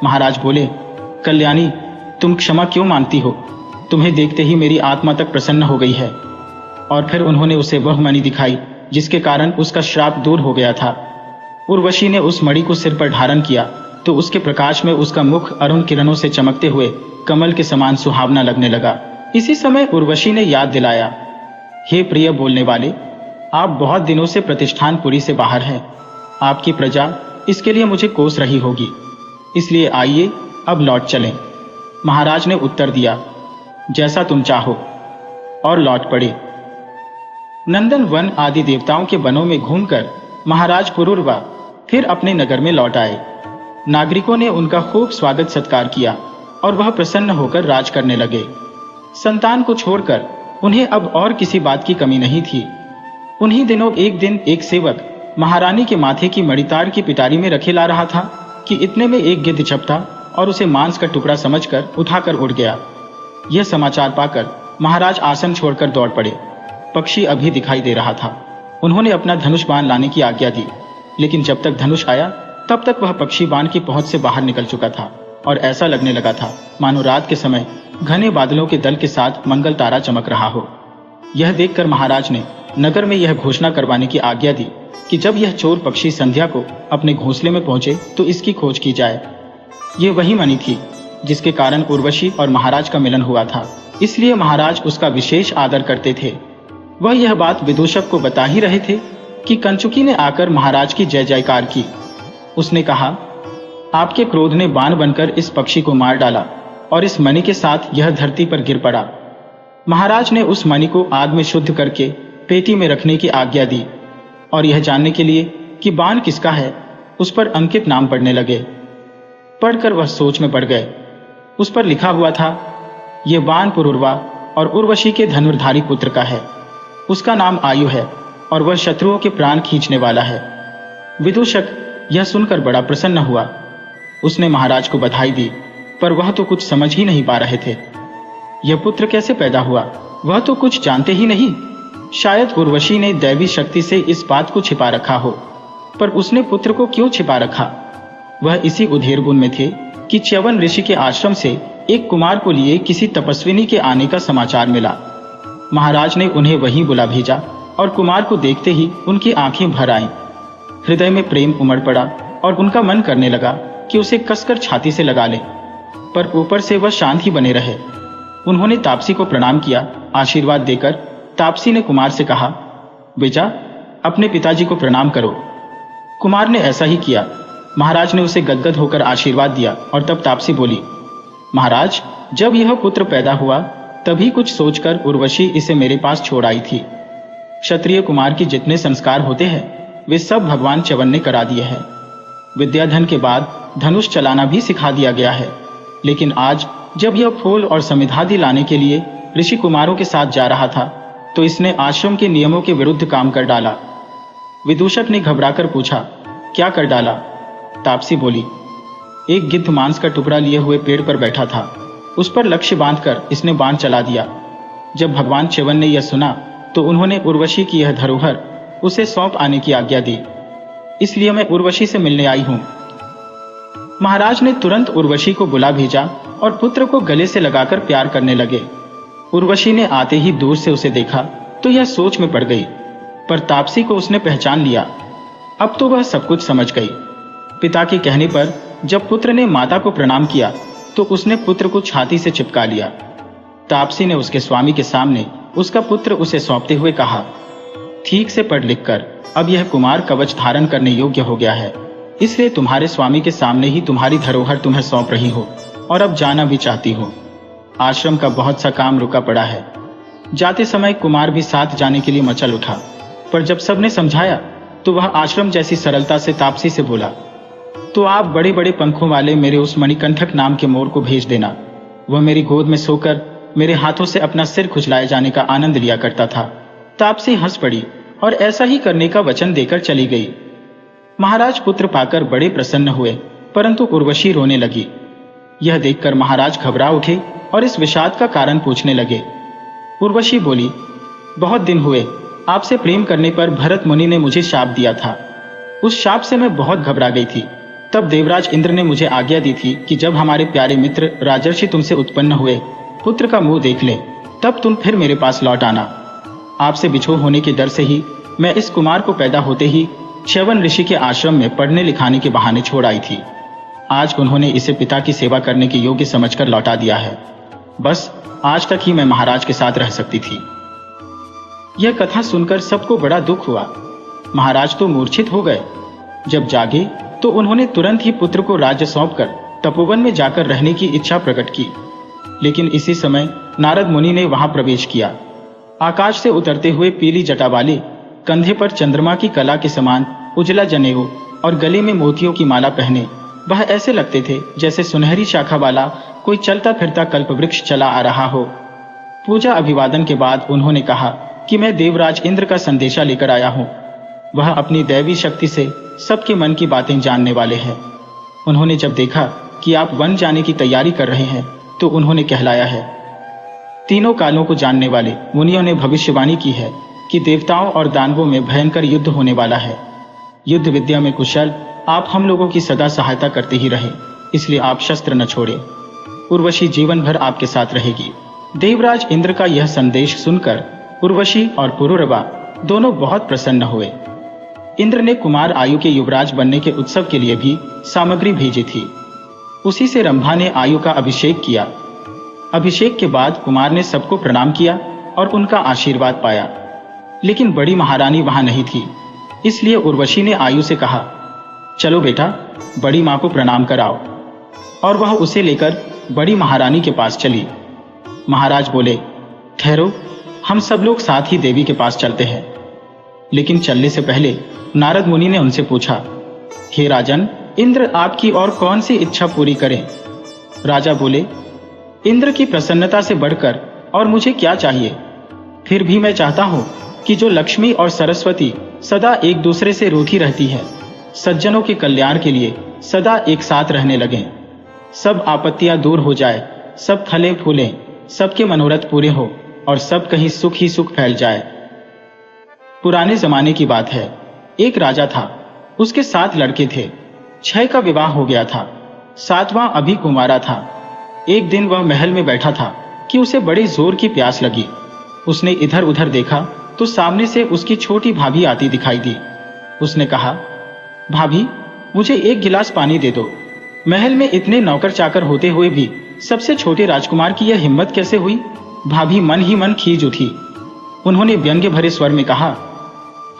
महाराज बोले, कल्याणी, तुम क्षमा क्यों मांगती हो? तुम्हें देखते ही मेरी आत्मा तक प्रसन्न हो गई है। और फिर उन्होंने उसे वह मणि दिखाई जिसके कारण उसका श्राप दूर हो गया था। उर्वशी ने उस मणि को सिर पर धारण किया तो उसके प्रकाश में उसका मुख अरुण किरणों से चमकते हुए कमल के समान सुहावना लगने लगा। इसी समय उर्वशी ने याद दिलाया, हे प्रिय बोलने वाले, आप बहुत दिनों से प्रतिष्ठानपुरी से बाहर हैं। आपकी प्रजा इसके लिए मुझे कोस रही होगी, इसलिए आइए अब लौट चलें। महाराज ने उत्तर दिया, जैसा तुम चाहो, और लौट पड़े। नंदन वन आदि देवताओं के वनों में घूमकर महाराज पुरूरवा फिर अपने नगर में लौट आए। नागरिकों ने उनका खूब स्वागत सत्कार किया और वह प्रसन्न होकर राज करने लगे। संतान को छोड़कर उन्हें अब और किसी बात की कमी नहीं थी। उन्हीं दिनों एक दिन एक सेवक महारानी के माथे की मणितार की पिटारी में रखे ला रहा था कि इतने में एक गिद्ध झपटा और उसे मांस का टुकड़ा समझकर उठाकर उड़ गया। यह समाचार पाकर महाराज आसन छोड़कर दौड़ पड़े। पक्षी अभी दिखाई दे रहा था। उन्होंने अपना धनुष बाण लाने की आज्ञा दी, लेकिन जब तक धनुष आया तब तक वह पक्षी बाण की पहुंच से बाहर निकल चुका था और ऐसा लगने लगा था मानो रात के समय घने बादलों के दल के साथ मंगल तारा चमक रहा हो। यह देखकर महाराज ने नगर में यह घोषणा करवाने की आज्ञा दी कि जब यह चोर पक्षी संध्या को अपने घोंसले में पहुंचे तो इसकी खोज की जाए। ये वही मणि थी जिसके कारण उर्वशी और महाराज का मिलन हुआ था, इसलिए महाराज उसका विशेष आदर करते थे। वह यह बात विदूषक को बता ही रहे थे कि कंचुकी ने आकर महाराज की जय जयकार की। उसने कहा, आपके क्रोध ने बाण बनकर इस पक्षी को मार डाला और इस मणि के साथ यह धरती पर गिर पड़ा। महाराज ने उस मणि को आग में शुद्ध करके पेटी में रखने की आज्ञा दी और यह जानने के लिए कि बाण किसका है उस पर अंकित नाम पढ़ने लगे। पढ़कर वह सोच में पड़ गए। उस पर लिखा हुआ था, यह बाण पुरूरवा और उर्वशी के धनुर्धारी पुत्र का है। उसका नाम आयु है और वह शत्रुओं के प्राण खींचने वाला है। विदूषक यह सुनकर बड़ा प्रसन्न हुआ। उसने महाराज को बधाई दी, पर वह तो कुछ समझ ही नहीं पा रहे थे। यह पुत्र कैसे पैदा हुआ वह तो कुछ जानते ही नहीं। शायद उर्वशी ने दैवी शक्ति से इस बात को छिपा रखा हो, पर उसने पुत्र को क्यों छिपा रखा? वह इसी उधेरबुन में थे कि च्यवन ऋषि के आश्रम से एक कुमार को लिए किसी तपस्विनी के आने का समाचार मिला। महाराज ने उन्हें वहीं बुला भेजा और कुमार को देखते ही उनकी आंखें भर आईं। हृदय में प्रेम उमड़ पड़ा और उनका मन करने लगा कि उसे कसकर छाती से लगा ले, पर ऊपर से वह शांत ही बने रहे। उन्होंने तापसी को प्रणाम किया। आशीर्वाद देकर तापसी ने कुमार से कहा, बेटा, अपने पिताजी को प्रणाम करो। कुमार ने ऐसा ही किया। महाराज ने उसे गदगद होकर आशीर्वाद दिया और तब तापसी बोली, महाराज, जब यह पुत्र पैदा हुआ तभी कुछ सोचकर उर्वशी इसे मेरे पास छोड़ आई थी। क्षत्रिय कुमार की जितने संस्कार होते हैं वे सब भगवान च्यवन ने करा दिए हैं। विद्याधन के बाद धनुष चलाना भी सिखा दिया गया है, लेकिन आज जब यह फूल और समिधादि लाने के लिए ऋषि कुमारों के साथ जा रहा था तो इसने आश्रम के नियमों के विरुद्ध काम कर डाला। विदूषक ने घबराकर पूछा, क्या कर डाला? तापसी बोली, एक गिद्ध मांस का टुकड़ा लिए हुए पेड़ पर बैठा था, उस पर लक्ष्य बांधकर इसने बाण चला दिया। जब भगवान च्यवन ने यह सुना तो उन्होंने उर्वशी की यह धरोहर उसे सौंप आने की आज्ञा दी, इसलिए मैं उर्वशी से मिलने आई हूं। महाराज ने तुरंत उर्वशी को बुला भेजा और पुत्र को गले से लगाकर प्यार करने लगे। उर्वशी ने आते ही दूर से उसे देखा तो यह सोच में पड़ गई, पर तापसी को उसने पहचान लिया। अब तो वह सब कुछ समझ गई। पिता के कहने पर जब पुत्र ने माता को प्रणाम किया तो उसने पुत्र को छाती से चिपका लिया। तापसी ने उसके स्वामी के सामने उसका पुत्र उसे सौंपते हुए कहा, ठीक से पढ़ लिख कर अब यह कुमार कवच धारण करने योग्य हो गया है, इसलिए तुम्हारे स्वामी के सामने ही तुम्हारी धरोहर तुम्हें सौंप रही हो और अब जाना भी चाहती हो। आश्रम का बहुत सा काम रुका पड़ा है। जाते समय कुमार भी साथ जाने के लिए मचल उठा, पर जब सबने समझाया तो वह आश्रम जैसी सरलता से तापसी से बोला, तो आप बड़े बड़े पंखों वाले मेरे उस मणिकंठक नाम के मोर को भेज देना। वह मेरी गोद में सोकर मेरे हाथों से अपना सिर खुजलाए जाने का आनंद लिया करता था। तापसी हंस पड़ी और ऐसा ही करने का वचन देकर चली गई। महाराज पुत्र पाकर बड़े प्रसन्न हुए, परंतु उर्वशी रोने लगी। यह देखकर महाराज घबरा उठे और इस विषाद का कारण पूछने लगे। उर्वशी बोली, बहुत दिन हुए, आपसे प्रेम करने पर भरत मुनि ने मुझे शाप दिया था। उस शाप से मैं बहुत घबरा गई थी। तब देवराज इंद्र ने मुझे आज्ञा दी थी कि जब हमारे प्यारे मित्र राजर्षि तुमसे उत्पन्न हुए पुत्र का मुंह देख ले, तब तुम फिर मेरे पास लौट आना। आपसे बिछोह होने के डर से ही मैं इस कुमार को पैदा होते ही च्यवन ऋषि के आश्रम में पढ़ने लिखाने के बहाने छोड़ आई थी। आज उन्होंने इसे पिता की सेवा करने के योग्य समझकर लौटा दिया है। बस आज तक ही मैं महाराज के साथ रह सकती थी। यह कथा सुनकर सबको बड़ा दुख हुआ। महाराज तो मूर्छित हो गए। जब जागे तो उन्होंने तुरंत ही पुत्र को राज्य सौंपकर तपोवन में जाकर रहने की इच्छा प्रकट की। लेकिन इसी समय नारद मुनि ने वहां प्रवेश किया। आकाश से उतरते हुए पीली जटा वाले, कंधे पर चंद्रमा की कला के समान उजला जनेऊ और गले में मोतियों की माला पहने वह ऐसे लगते थे जैसे सुनहरी शाखा वाला कोई चलता फिरता कल्पवृक्ष चला आ रहा हो। पूजा अभिवादन के बाद उन्होंने कहा कि मैं देवराज इंद्र का संदेशा लेकर आया हूँ। वह अपनी दैवी शक्ति से सबके मन की बातें जानने वाले हैं। उन्होंने जब देखा कि आप वन जाने की तैयारी कर रहे हैं तो उन्होंने कहलाया है। तीनों कालों को जानने वाले मुनियों ने भविष्यवाणी की है कि देवताओं और दानवों में भयंकर युद्ध होने वाला है। युद्ध विद्या में कुशल आप हम लोगों की सदा सहायता करते ही रहे, इसलिए आप शस्त्र न छोड़े। उर्वशी जीवन भर आपके साथ रहेगी। देवराज इंद्र का यह संदेश सुनकर उर्वशी और पुरुरवा दोनों बहुत प्रसन्न हुए। इंद्र ने कुमार आयु के युवराज बनने के उत्सव के लिए भी सामग्री भेजी थी। उसी से रंभा ने आयु का अभिषेक किया। अभिषेक के बाद कुमार ने सबको प्रणाम किया और उनका आशीर्वाद पाया। लेकिन बड़ी महारानी वहां नहीं थी, इसलिए उर्वशी ने आयु से कहा, चलो बेटा, बड़ी मां को प्रणाम कराओ। और वह उसे लेकर बड़ी महारानी के पास चली। महाराज बोले, ठहरो, हम सब लोग साथ ही देवी के पास चलते हैं। लेकिन चलने से पहले नारद मुनि ने उनसे पूछा, हे राजन, इंद्र आपकी और कौन सी इच्छा पूरी करें? राजा बोले, इंद्र की प्रसन्नता से बढ़कर और मुझे क्या चाहिए? फिर भी मैं चाहता हूं कि जो लक्ष्मी और सरस्वती सदा एक दूसरे से रूठी रहती है, सज्जनों के कल्याण के लिए सदा एक साथ रहने लगें। सब आपत्तियां दूर हो जाए, सब फले फूलें, सबके मनोरथ पूरे हो और सब कहीं सुख ही सुख फैल जाए। पुराने जमाने की बात है। एक राजा था, उसके 7 लड़के थे। 6 का विवाह हो गया था, 7वां अभी कुंवारा था। एक दिन वह महल में बैठा था कि उसे बड़ी जोर की प्यास लगी। उसने इधर उधर देखा तो सामने से उसकी छोटी भाभी आती दिखाई दी। उसने कहा, भाभी, मुझे एक गिलास पानी दे दो। महल में इतने नौकर चाकर होते हुए भी सबसे छोटे राजकुमार की यह हिम्मत कैसे हुई? भाभी मन ही मन खींच उठी। उन्होंने व्यंग्य भरे स्वर में कहा,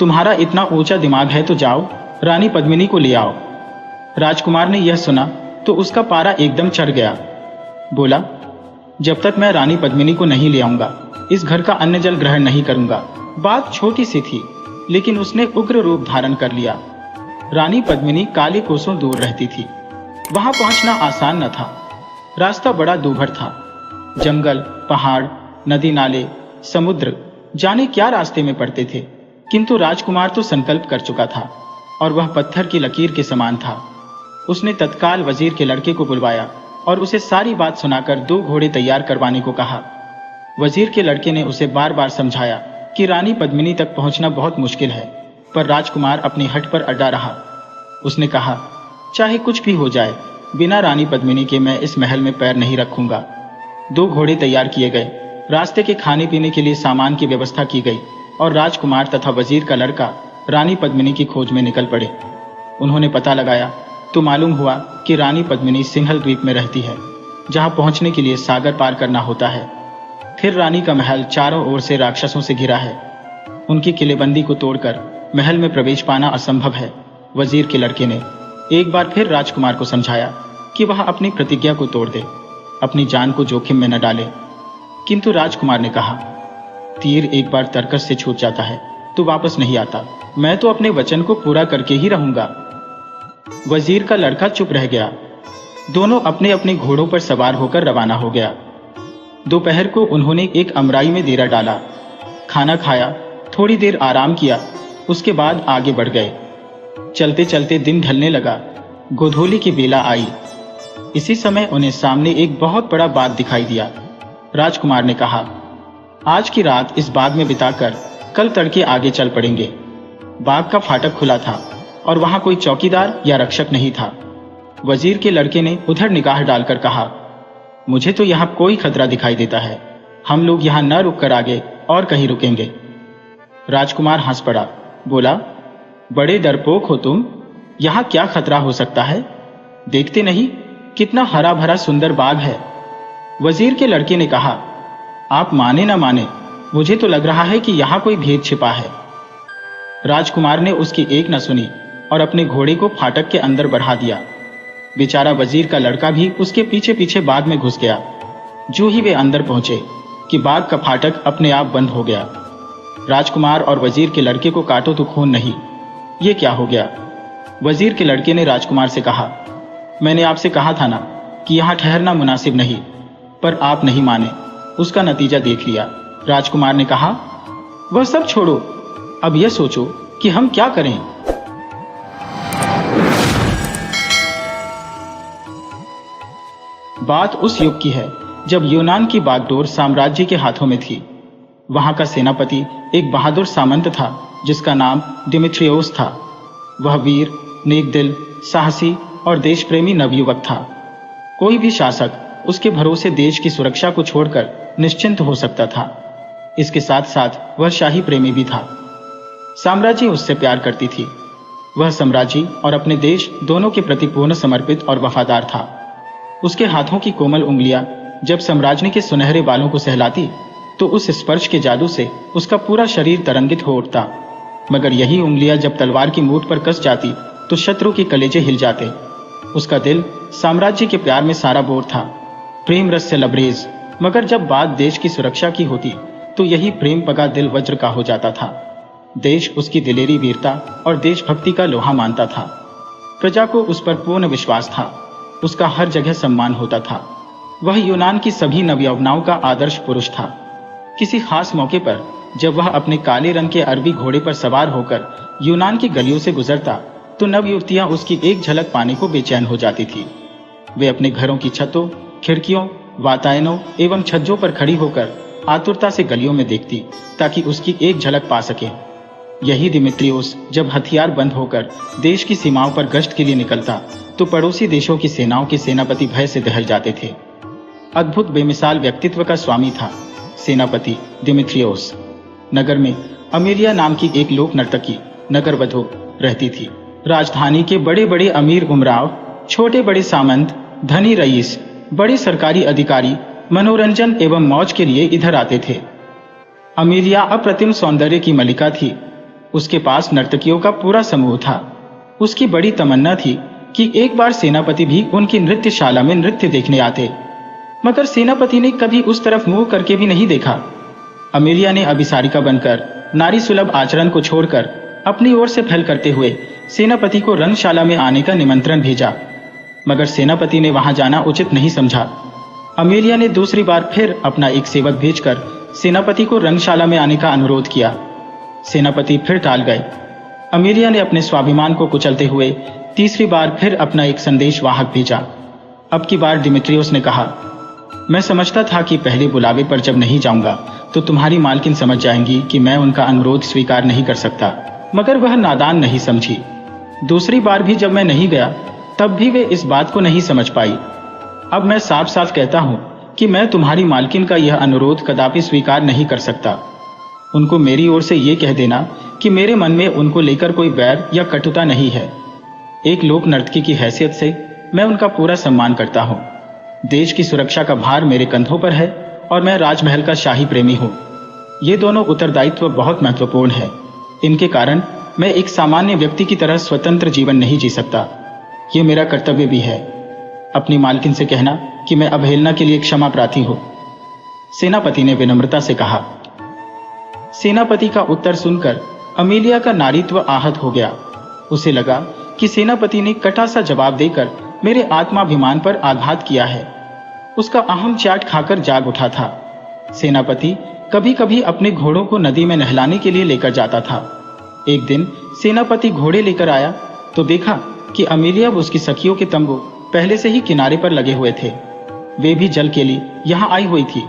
तुम्हारा इतना ऊंचा दिमाग है तो जाओ, रानी पद्मिनी को ले आओ। राजकुमार ने यह सुना तो उसका पारा एकदम चढ़ गया। बोला, जब तक मैं रानी पद्मिनी को नहीं ले आऊंगा, इस घर का अन्न जल ग्रहण नहीं करूंगा। बात छोटी सी थी, लेकिन उसने उग्र रूप धारण कर लिया। रानी पद्मिनी काले कोसों दूर रहती थी। वहां पहुंचना आसान न था। रास्ता बड़ा दूभर था। जंगल, पहाड़, नदी नाले, समुद्र, जाने क्या रास्ते में पड़ते थे। किंतु राजकुमार तो संकल्प कर चुका था और वह पत्थर की लकीर के समान था। उसने तत्काल वजीर के लड़के को बुलवाया और उसे सारी बात सुनाकर 2 घोड़े तैयार करवाने को कहा। वजीर के लड़के ने उसे बार बार समझाया कि रानी पद्मिनी तक पहुंचना बहुत मुश्किल है, पर राजकुमार अपनी हट पर अड़ा रहा। उसने कहा, चाहे कुछ भी हो जाए, बिना रानी पद्मिनी के मैं इस महल में पैर नहीं रखूंगा। 2 घोड़े तैयार किए गए। रास्ते के खाने पीने के लिए सामान की व्यवस्था की गई और राजकुमार तथा वजीर का लड़का रानी पद्मिनी की खोज में निकल पड़े। उन्होंने पता लगाया तो मालूम हुआ कि रानी पद्मिनी सिंहल द्वीप में रहती है, जहां पहुंचने के लिए सागर पार करना होता है। फिर रानी का महल चारों ओर से राक्षसों से घिरा है। उनकी किलेबंदी को तोड़कर महल में प्रवेश पाना असंभव है। वजीर के लड़के ने एक बार फिर राजकुमार को समझाया कि वह अपनी प्रतिज्ञा को तोड़ दे, अपनी जान को जोखिम में न डाले। किंतु राजकुमार ने कहा, तीर एक बार तरकस से छूट जाता है तो वापस नहीं आता। मैं तो अपने वचन को पूरा करके ही रहूंगा। वजीर का लड़का चुप रह गया। दोनों अपने अपने घोड़ों पर सवार होकर रवाना हो गया। दोपहर को उन्होंने एक अमराई में डेरा डाला, खाना खाया, थोड़ी देर आराम किया, उसके बाद आगे बढ़ गए। चलते चलते दिन ढलने लगा। गोधूली की बेला आई। इसी समय उन्हें सामने एक बहुत बड़ा बाग दिखाई दिया। राजकुमार ने कहा, आज की रात इस बाग में बिताकर कल तड़के आगे चल पड़ेंगे। बाग का फाटक खुला था और वहां कोई चौकीदार या रक्षक नहीं था। वजीर के लड़के ने उधर निगाह डालकर कहा, मुझे तो यहाँ कोई खतरा दिखाई देता है। हम लोग यहाँ न रुककर आगे और कहीं रुकेंगे। राजकुमार हंस पड़ा, बोला, बड़े डरपोक हो तुम। यहाँ क्या खतरा हो सकता है? देखते नहीं कितना हरा भरा सुंदर बाग है। वजीर के लड़के ने कहा, आप माने ना माने, मुझे तो लग रहा है कि यहाँ कोई भेद छिपा है। राजकुमार ने उसकी एक न सुनी और अपने घोड़े को फाटक के अंदर बढ़ा दिया। बेचारा वजीर का लड़का भी उसके पीछे पीछे बाग में घुस गया। जो ही वे अंदर पहुंचे कि बाग का फाटक अपने आप बंद हो गया। राजकुमार और वजीर के लड़के को काटो तो खून नहीं। ये क्या हो गया? वजीर के लड़के ने राजकुमार से कहा, मैंने आपसे कहा था ना कि यहाँ ठहरना मुनासिब नहीं, पर आप नहीं माने। उसका नतीजा देख लिया। राजकुमार ने कहा, वह सब छोड़ो, अब यह सोचो कि हम क्या करें। बात उस युग की है जब यूनान की बागडोर साम्राज्य के हाथों में थी। वहां का सेनापति एक बहादुर सामंत था जिसका नाम डिमित्रियोस था। वह वीर, नेकदिल, साहसी और देश प्रेमी नवयुवक था। कोई भी शासक उसके भरोसे देश की सुरक्षा को छोड़कर निश्चिंत हो सकता था। इसके साथ साथ वह शाही प्रेमी भी था। साम्राज्य उससे प्यार करती थी। वह साम्राज्य और अपने देश दोनों के प्रति पूर्ण समर्पित और वफादार था। उसके हाथों की कोमल उंगलियां जब सम्राज्ञी के सुनहरे बालों को सहलाती तो उस स्पर्श के जादू से उसका पूरा शरीर तरंगित हो उठता। मगर यही उंगलियां जब तलवार की मूठ पर कस जाती तो शत्रु के कलेजे हिल जाते। उसका दिल साम्राज्य के प्यार में सारा बोर था, प्रेम रस से लबरेज। मगर जब बात देश की सुरक्षा की होती तो यही प्रेम पगा दिल वज्र का हो जाता था। देश उसकी दिलेरी वीरता और देशभक्ति का लोहा मानता था। प्रजा को उस पर पूर्ण विश्वास था। उसका हर जगह सम्मान होता था। वह यूनान की सभी नवयौवनाओं का आदर्श पुरुष था। किसी खास मौके पर जब वह अपने काले रंग के अरबी घोड़े पर सवार होकर यूनान की गलियों से गुजरता तो नवयुवतियां उसकी एक झलक पाने को बेचैन हो जाती थी। वे अपने घरों की छतों, खिड़कियों, वातायनों एवं छज्जों पर खड़ी होकर आतुरता से गलियों में देखती ताकि उसकी एक झलक पा सके। यही डिमित्रियोस जब हथियार बंद होकर देश की सीमाओं पर गश्त के लिए निकलता तो पड़ोसी देशों की सेनाओं के सेनापति भय से दहल जाते थे। अद्भुत बेमिसाल व्यक्तित्व का स्वामी था सेनापति डिमित्रियोस। नगर में अमेलिया नाम की एक लोक नर्तकी नगरवधू रहती थी। राजधानी के बड़े बड़े अमीर उमराव, छोटे बड़े सामंत, धनी रईस, बड़े सरकारी अधिकारी मनोरंजन एवं मौज के लिए इधर आते थे। अमीलिया अप्रतिम सौंदर्य की मलिका थी। उसके पास नर्तकियों का पूरा समूह था। उसकी बड़ी तमन्ना थी कि एक बार सेनापति भी उनकी नृत्यशाला में नृत्य देखने आते, मगर सेनापति ने कभी उस तरफ मुंह करके भी नहीं देखा। अमीलिया ने अभिसारिका बनकर नारी सुलभ आचरण को छोड़कर अपनी ओर से पहल करते हुए सेनापति को रंगशाला में आने का निमंत्रण भेजा, मगर सेनापति ने वहां जाना उचित नहीं समझा। अमीलिया ने दूसरी बार फिर अपना एक सेवक भेजकर सेनापति को रंगशाला में आने का अनुरोध किया। सेनापति फिर टाल गए। अमीलिया ने अपने स्वाभिमान को कुचलते हुए तीसरी बार फिर अपना एक संदेश वाहक भेजा। अब की बार डिमित्रियोस ने कहा, मैं समझता था कि पहले बुलावे पर जब नहीं जाऊंगा तो तुम्हारी मालकिन समझ जाएंगी कि मैं उनका अनुरोध स्वीकार नहीं कर सकता, मगर वह नादान नहीं समझी। दूसरी बार भी जब मैं नहीं गया तब भी वे इस बात को नहीं समझ पाई। अब मैं साफ साफ कहता हूं कि मैं तुम्हारी मालकिन का यह अनुरोध कदापि स्वीकार नहीं कर सकता। उनको मेरी ओर से ये कह देना कि मेरे मन में उनको लेकर कोई बैर या कटुता नहीं है। एक लोक नर्तकी की हैसियत से मैं उनका पूरा सम्मान करता हूँ। देश की सुरक्षा का भार मेरे कंधों पर है और मैं राजमहल का शाही प्रेमी हूँ। ये दोनों उत्तरदायित्व बहुत महत्वपूर्ण है। इनके कारण मैं एक सामान्य व्यक्ति की तरह स्वतंत्र जीवन नहीं जी सकता। ये मेरा कर्तव्य भी है। अपनी मालकिन से कहना कि मैं अवहेलना के लिए क्षमा प्रार्थी हूँ, सेनापति ने विनम्रता से कहा। सेनापति का उत्तर सुनकर अमीलिया का नारीत्व आहत हो गया। उसे लगा कि सेनापति ने कटा सा जवाब देकर मेरे आत्माभिमान पर आघात किया है। उसका अहम चाट खाकर जाग उठा था। सेनापति कभी कभी अपने घोड़ों को नदी में नहलाने के लिए लेकर जाता था। एक दिन सेनापति घोड़े लेकर आया तो देखा कि अमीलिया व उसकी सखियों के तंबू पहले से ही किनारे पर लगे हुए थे। वे भी जल के लिए यहाँ आई हुई थी।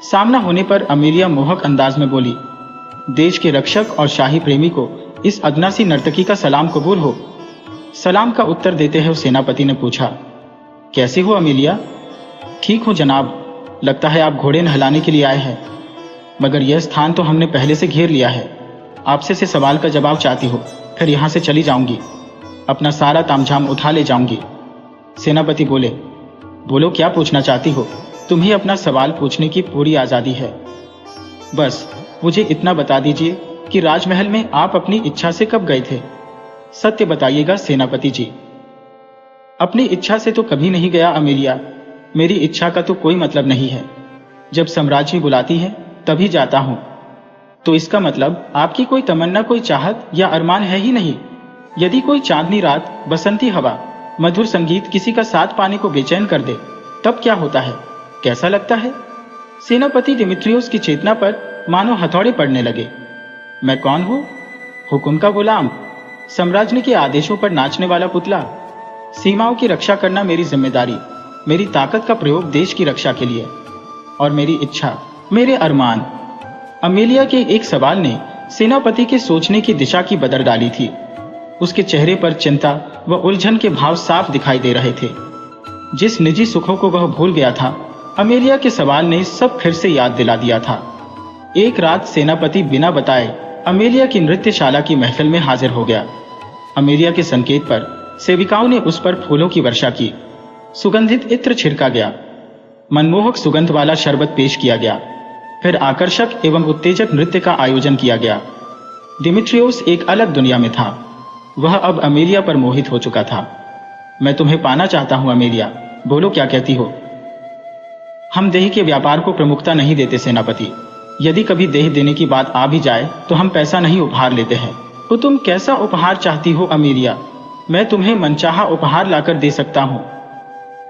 सामना होने पर अमीलिया मोहक अंदाज में बोली, देश के रक्षक और शाही प्रेमी को इस अदना सी नर्तकी का सलाम कबूल हो। सलाम का उत्तर देते हुए सेनापति ने पूछा, कैसी हो अमीलिया? ठीक हूं जनाब, लगता है आप घोड़े नहलाने के लिए आए हैं, मगर यह स्थान तो हमने पहले से घेर लिया है। आपसे से सवाल का जवाब चाहती हो, फिर यहां से चली जाऊंगी। अपना सारा तामझाम उठा ले जाऊंगी। सेनापति बोले, बोलो क्या पूछना चाहती हो? तुम्हें अपना सवाल पूछने की पूरी आजादी है। बस मुझे इतना बता दीजिए कि राजमहल में आप अपनी इच्छा से कब गए थे? सत्य बताइएगा सेनापति जी। अपनी इच्छा से तो कभी नहीं गया अमीलिया। मेरी इच्छा का तो कोई मतलब नहीं है। जब सम्राज्ञी बुलाती है तभी जाता हूं। तो इसका मतलब आपकी कोई तमन्ना, कोई चाहत या अरमान है ही नहीं। यदि कोई चांदनी रात, बसंती हवा, मधुर संगीत किसी का साथ पाने को बेचैन कर दे तब क्या होता है, कैसा लगता है? सेनापति डिमित्रियोस की चेतना पर मानो हथौड़े पड़ने लगे। मैं कौन हूं? हुकुम का गुलाम, सम्राज्ञी के आदेशों पर नाचने वाला पुतला। सीमाओं की रक्षा करना मेरी जिम्मेदारी, मेरी ताकत का प्रयोग देश की रक्षा के लिए, और मेरी इच्छा, मेरे अरमान। अमीलिया के एक सवाल ने सेनापति के सोचने की दिशा की बदल डाली थी। उसके चेहरे पर चिंता व उलझन के भाव साफ दिखाई दे रहे थे। जिस निजी सुखों को वह भूल गया था, अमीलिया के सवाल ने सब फिर से याद दिला दिया था। एक रात सेनापति बिना बताए अमीलिया की नृत्यशाला की महफिल में हाजिर हो गया। अमीलिया के संकेत पर सेविकाओं ने उस पर फूलों की वर्षा की। सुगंधित इत्र छिड़का गया, मनमोहक सुगंध वाला शरबत पेश किया गया, फिर आकर्षक एवं उत्तेजक नृत्य का आयोजन किया गया। डिमित्रियोस एक अलग दुनिया में था। वह अब अमीलिया पर मोहित हो चुका था। मैं तुम्हें पाना चाहता हूं अमीलिया, बोलो क्या कहती हो? हम देह के व्यापार को प्रमुखता नहीं देते सेनापति। यदि कभी देह देने की बात आ भी जाए तो हम पैसा नहीं उपहार लेते हैं। तो तुम कैसा उपहार चाहती हो अमीलिया? मैं तुम्हें मनचाहा उपहार लाकर दे सकता हूं।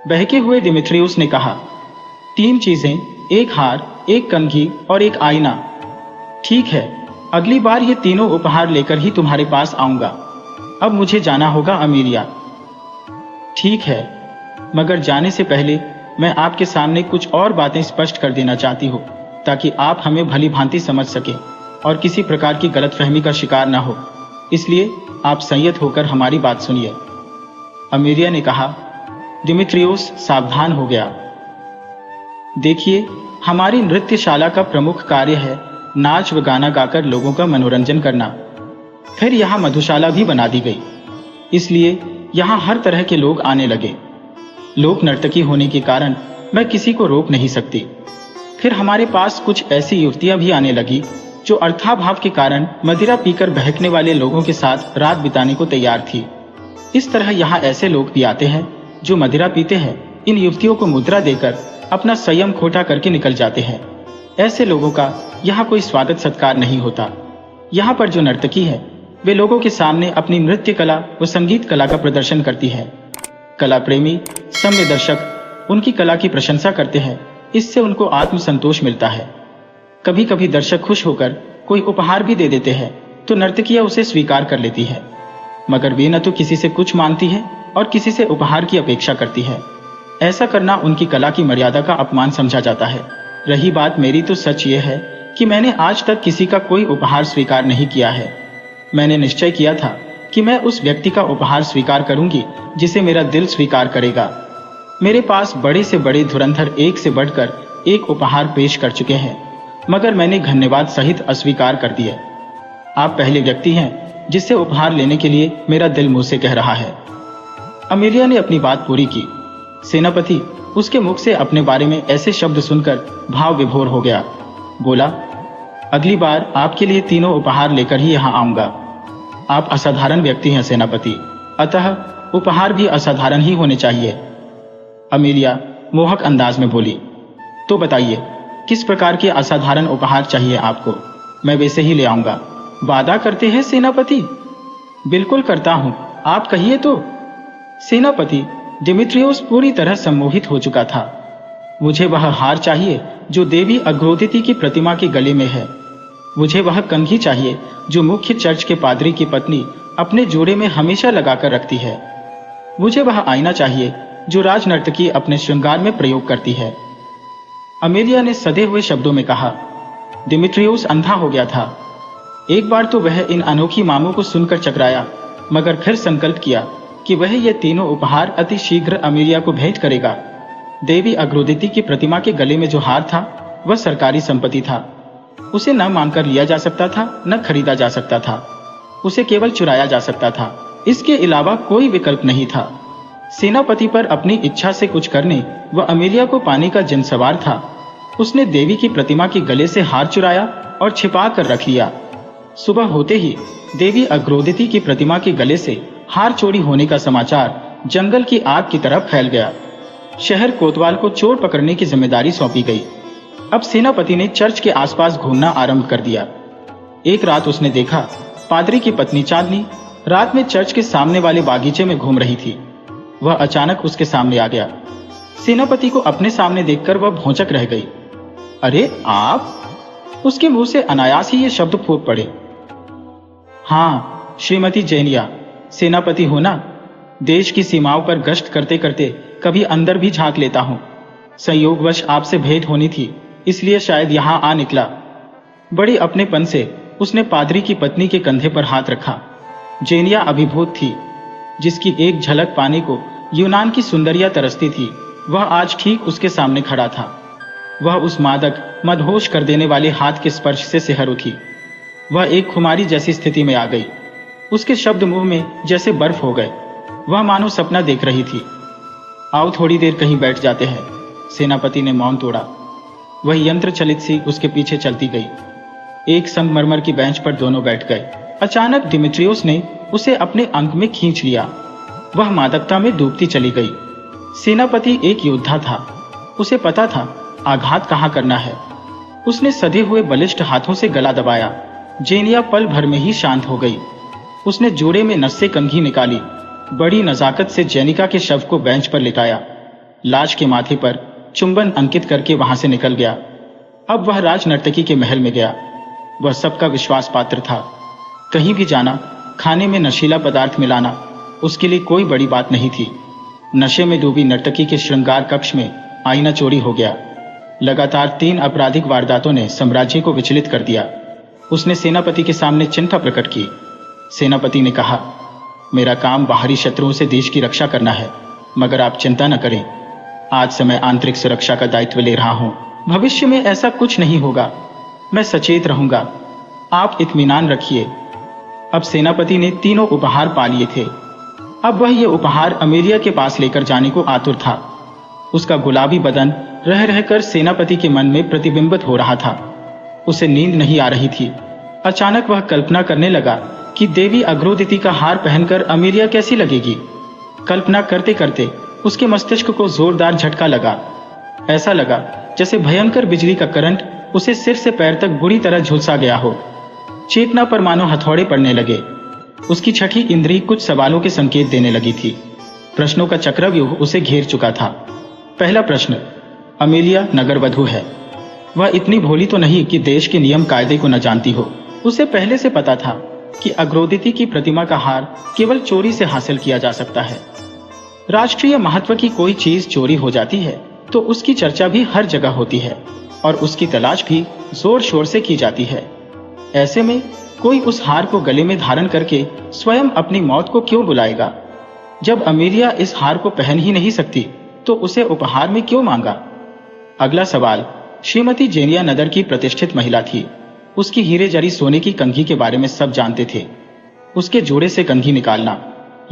बहके हुए डिमित्रियोस ने कहा, 3 चीजें, एक हार, एक कंघी और एक आईना। ठीक है, अगली बार ये तीनों उपहार लेकर ही तुम्हारे पास आऊंगा। अब मुझे जाना होगा अमीलिया। ठीक है, मगर जाने से पहले मैं आपके सामने कुछ और बातें स्पष्ट कर देना चाहती हूँ, ताकि आप हमें भली भांति समझ सके और किसी प्रकार की गलतफहमी का शिकार ना हो। इसलिए आप संयत होकर हमारी बात सुनिए। अमीलिया ने कहा। डिमित्रियोस सावधान हो गया। देखिए, हमारी नृत्यशाला का प्रमुख कार्य है नाच व गाना गाकर लोगों का मनोरंजन करना। फिर यहाँ मधुशाला भी बना दी गई। इसलिए यहाँ हर तरह के लोग आने लगे। लोक नर्तकी होने के कारण मैं किसी को रोक नहीं सकती। फिर हमारे पास कुछ ऐसी युवतियां भी आने लगी जो अर्थाभाव के कारण मदिरा पीकर बहकने वाले लोगों के साथ रात बिताने को तैयार थी। इस तरह यहाँ ऐसे लोग भी आते हैं जो मदिरा पीते हैं, इन युवतियों को मुद्रा देकर अपना संयम खोटा करके निकल जाते हैं। ऐसे लोगों का यहाँ कोई स्वागत सत्कार नहीं होता। यहाँ पर जो नर्तकी है वे लोगों के सामने अपनी नृत्य कला व संगीत कला का प्रदर्शन करती है। कला प्रेमी सम्य दर्शक उनकी कला की प्रशंसा करते हैं, इससे उनको आत्मसंतोष मिलता है। कभी कभी दर्शक खुश होकर कोई उपहार भी दे देते हैं तो नर्तकियां उसे स्वीकार कर लेती है, मगर वे न तो किसी से कुछ मांगती है और किसी से उपहार की अपेक्षा करती है। ऐसा करना उनकी कला की मर्यादा का अपमान समझा जाता है। रही बात मेरी, तो सच ये है कि मैंने आज तक किसी का कोई उपहार स्वीकार नहीं किया है। मैंने निश्चय किया था कि मैं उस व्यक्ति का उपहार स्वीकार करूंगी जिसे मेरा दिल स्वीकार करेगा। मेरे पास बड़े से बड़े धुरंधर एक से बढ़कर एक उपहार पेश कर चुके हैं, मगर मैंने धन्यवाद सहित अस्वीकार कर दिए। आप पहले व्यक्ति हैं जिससे उपहार लेने के लिए मेरा दिल मुंह से कह रहा है। अमेलिया ने अपनी बात पूरी की। सेनापति उसके मुख से अपने बारे में ऐसे शब्द सुनकर भाव विभोर हो गया। बोला, अगली बार आपके लिए तीनों उपहार लेकर ही यहाँ आऊंगा। आप असाधारण व्यक्ति हैं सेनापति, अतः उपहार भी असाधारण ही होने चाहिए। अमेलिया मोहक अंदाज में बोली। तो बताइए, किस प्रकार के असाधारण उपहार चाहिए आपको? मैं वैसे ही ले आऊंगा। वादा करते हैं सेनापति? बिल्कुल करता हूं, आप कहिए तो। सेनापति डिमित्रियोस पूरी तरह सम्मोहित हो चुका था। मुझे वह हार चाहिए जो देवी अग्रोदिति की प्रतिमा के गले में है। मुझे वह कंघी चाहिए जो मुख्य चर्च के पादरी की पत्नी अपने जोड़े में हमेशा लगाकर रखती है। मुझे वह आईना चाहिए जो राजनर्तकी अपने श्रृंगार में प्रयोग करती है। अमेलिया ने सधे हुए शब्दों में कहा। डिमित्रियोस अंधा हो गया था। एक बार तो वह इन अनोखी मांगों को सुनकर चकराया, मगर फिर संकल्प किया कि वह ये तीनों उपहार अति शीघ्र अमेलिया को भेंट करेगा। देवी अग्रोदिति की प्रतिमा के गले में जो हार था वह सरकारी संपत्ति था। उसे न मांगकर लिया जा सकता था, न खरीदा जा सकता था। उसे केवल चुराया जा सकता था। इसके अलावा कोई विकल्प नहीं था। सेनापति पर अपनी इच्छा से कुछ करने व अमेलिया को पाने का जिनसवार था। उसने देवी की प्रतिमा के गले से हार चुराया और छिपा कर रख लिया। सुबह होते ही देवी अग्रोदिति की प्रतिमा के गले से हार चोरी होने का समाचार जंगल की आग की तरह फैल गया। शहर कोतवाल को चोर पकड़ने की जिम्मेदारी सौंपी गई। अब सेनापति ने चर्च के आसपास घूमना आरंभ कर दिया। एक रात उसने देखा पादरी की पत्नी चांदनी रात में चर्च के सामने वाले बागीचे में घूम रही थी। वह अचानक उसके सामने आ गया। सेनापति को अपने सामने देखकर वह भौंचक रह गई। अरे आप! उसके मुंह से अनायास ही ये शब्द फूट पड़े। हाँ, श्रीमती जेनिया, सेनापति हो ना। देश की सीमाओं पर गश्त करते करते कभी अंदर भी झांक लेता हूँ। संयोगवश आपसे भेंट होनी थी, इसलिए शायद यहाँ आ निकला। बड़ी अपनेपन से उसने पादरी की पत्नी के कंधे पर हाथ रखा। जेनिया अभिभूत थी। जिसकी एक झलक पाने को यूनान की सुंदरिया तरसती थी, वह आज ठीक उसके सामने खड़ा था। वह उस मादक मदहोश कर देने वाले हाथ के स्पर्श से सिहर उठी। वह एक खुमारी जैसी स्थिति में आ गई। उसके शब्द मुंह में जैसे बर्फ हो गए। वह मानो सपना देख रही थी। आओ थोड़ी देर कहीं बैठ जाते हैं। सेनापति ने मौन तोड़ा। वह यंत्र चलित सी उसके पीछे चलती गई। एक संगमरमर की बेंच पर दोनों बैठ गए। अचानक डिमित्रियोस ने उसे अपने अंक में खींच लिया। वह मादकता में डूबती चली गई। सेनापति एक योद्धा था। उसे पता था आघात कहाँ करना है। उसने सधे हुए बलिष्ठ हाथों से गला दबाया। जेनिया पल भर में ही शांत हो गई। उसने जोड़े में नस से कंघी निकाली। बड़ी नजाकत से जेनिका के शव को बेंच पर लिटाया। लाश के माथे पर चुंबन अंकित करके वहां से निकल गया। अब वह राजनर्तकी के महल में गया। वह सबका विश्वास पात्र था। कहीं भी जाना, खाने में नशीला पदार्थ मिलाना उसके लिए कोई बड़ी बात नहीं थी। नशे में डूबी नर्तकी के श्रृंगार कक्ष में आईना चोरी हो गया। लगातार 3 आपराधिक वारदातों ने साम्राज्य को विचलित कर दिया। उसने सेनापति के सामने चिंता प्रकट की। सेनापति ने कहा, मेरा काम बाहरी शत्रुओं से देश की रक्षा करना है, मगर आप चिंता न करें। आज से मैं आंतरिक सुरक्षा का दायित्व ले रहा हूं। भविष्य में ऐसा कुछ नहीं होगा। मैं सचेत रहूंगा। आप इत्मीनान रखिए। अब सेनापति ने तीनों उपहार पा लिए थे। अब वह ये उपहार अमेलिया के पास लेकर जाने को आतुर था। उसका गुलाबी बदन रह रहकर सेनापति के मन में प्रतिबिंबित हो रहा था। उसे नींद नहीं आ रही थी। अचानक वह कल्पना करने लगा कि देवी अग्रोदिति का हार पहनकर अमेलिया कैसी लगेगी। कल्पना करते करते उसके मस्तिष्क को जोरदार झटका लगा। ऐसा लगा जैसे भयंकर बिजली का करंट उसे सिर से पैर तक बुरी तरह झुलसा गया हो। चेतना पर मानो हथौड़े पड़ने लगे। उसकी छठी इंद्री कुछ सवालों के संकेत देने लगी थी। प्रश्नों का चक्रव्यूह उसे घेर चुका था। पहला प्रश्न, अमेलिया नगरवधू है। वह इतनी भोली तो नहीं कि देश के नियम कायदे को न जानती हो। उसे पहले से पता था कि अग्रोदिति की प्रतिमा का हार केवल चोरी से हासिल किया जा सकता है। राष्ट्रीय महत्व की कोई चीज चोरी हो जाती है तो उसकी चर्चा भी हर जगह होती है और उसकी तलाश भी जोर शोर से की जाती है। ऐसे में कोई उस हार को गले में धारण करके स्वयं अपनी मौत को क्यों बुलाएगा? जब अमेलिया इस हार को पहन ही नहीं सकती तो उसे उपहार में क्यों मांगा? अगला सवाल, श्रीमती जेनिया नदर की प्रतिष्ठित महिला थी। उसकी हीरे जड़ी सोने की कंघी के बारे में सब जानते थे। उसके जोड़े से कंघी निकालना,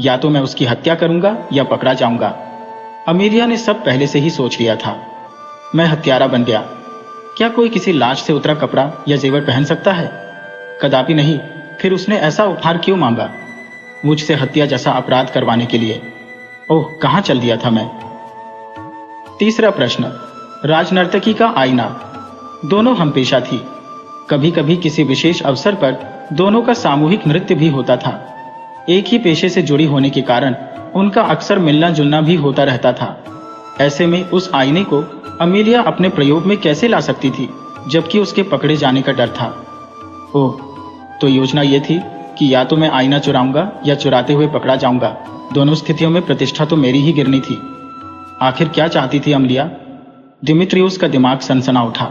या तो मैं उसकी हत्या करूंगा या पकड़ा जाऊंगा। अमेलिया ने सब पहले से ही सोच लिया था। मैं हत्यारा बन गया। क्या कोई किसी लाश से उतरा कपड़ा या जेवर पहन सकता है? कदापि नहीं। फिर उसने ऐसा उपहार क्यों मांगा? मुझसे हत्या जैसा अपराध करवाने के लिए। ओह, कहां चल दिया था मैं। तीसरा प्रश्न, राजनर्तकी का आईना। दोनों हमपेशा थी। कभी कभी किसी विशेष अवसर पर दोनों का सामूहिक नृत्य भी होता था। एक ही पेशे से जुड़ी होने के कारण उनका अक्सर मिलना जुलना भी होता रहता था। ऐसे में उस आईने को अमेलिया अपने प्रयोग में कैसे ला सकती थी जबकि उसके पकड़े जाने का डर था? ओह, तो योजना ये थी कि या तो मैं आईना चुराऊंगा या चुराते हुए पकड़ा जाऊंगा। दोनों स्थितियों में प्रतिष्ठा तो मेरी ही गिरनी थी। आखिर क्या चाहती थी अमेलिया? दिमित्रियुस का दिमाग सनसना उठा।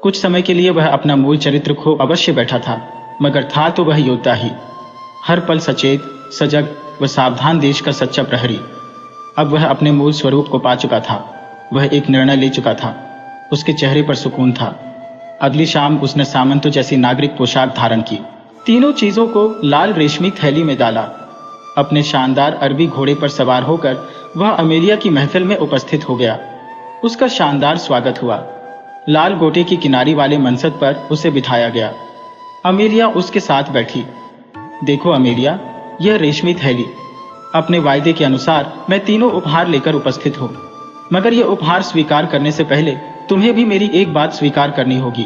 कुछ समय के लिए वह अपना मूल चरित्र खो अवश्य बैठा था, मगर था तो वह योद्धा ही। हर पल सचेत, सजग व सावधान देश का सच्चा प्रहरी। अब वह अपने मूल स्वरूप को पा चुका था। वह एक निर्णय ले चुका था। उसके चेहरे पर सुकून था। अगली शाम उसने सामंतों जैसी नागरिक पोशाक धारण की। तीनों चीजों को लाल रेशमी थैली में डाला। अपने शानदार अरबी घोड़े पर सवार होकर वह अमेलिया की महफिल में उपस्थित हो गया। उसका शानदार स्वागत हुआ। लाल गोटे की किनारी वाले मनसद पर उसे बिठाया गया। अमेलिया उसके साथ बैठी। देखो अमेलिया, यह रेशमी थैली। अपने वायदे के अनुसार मैं तीनों उपहार लेकर उपस्थित हूँ, मगर यह उपहार स्वीकार करने से पहले तुम्हें भी मेरी एक बात स्वीकार करनी होगी।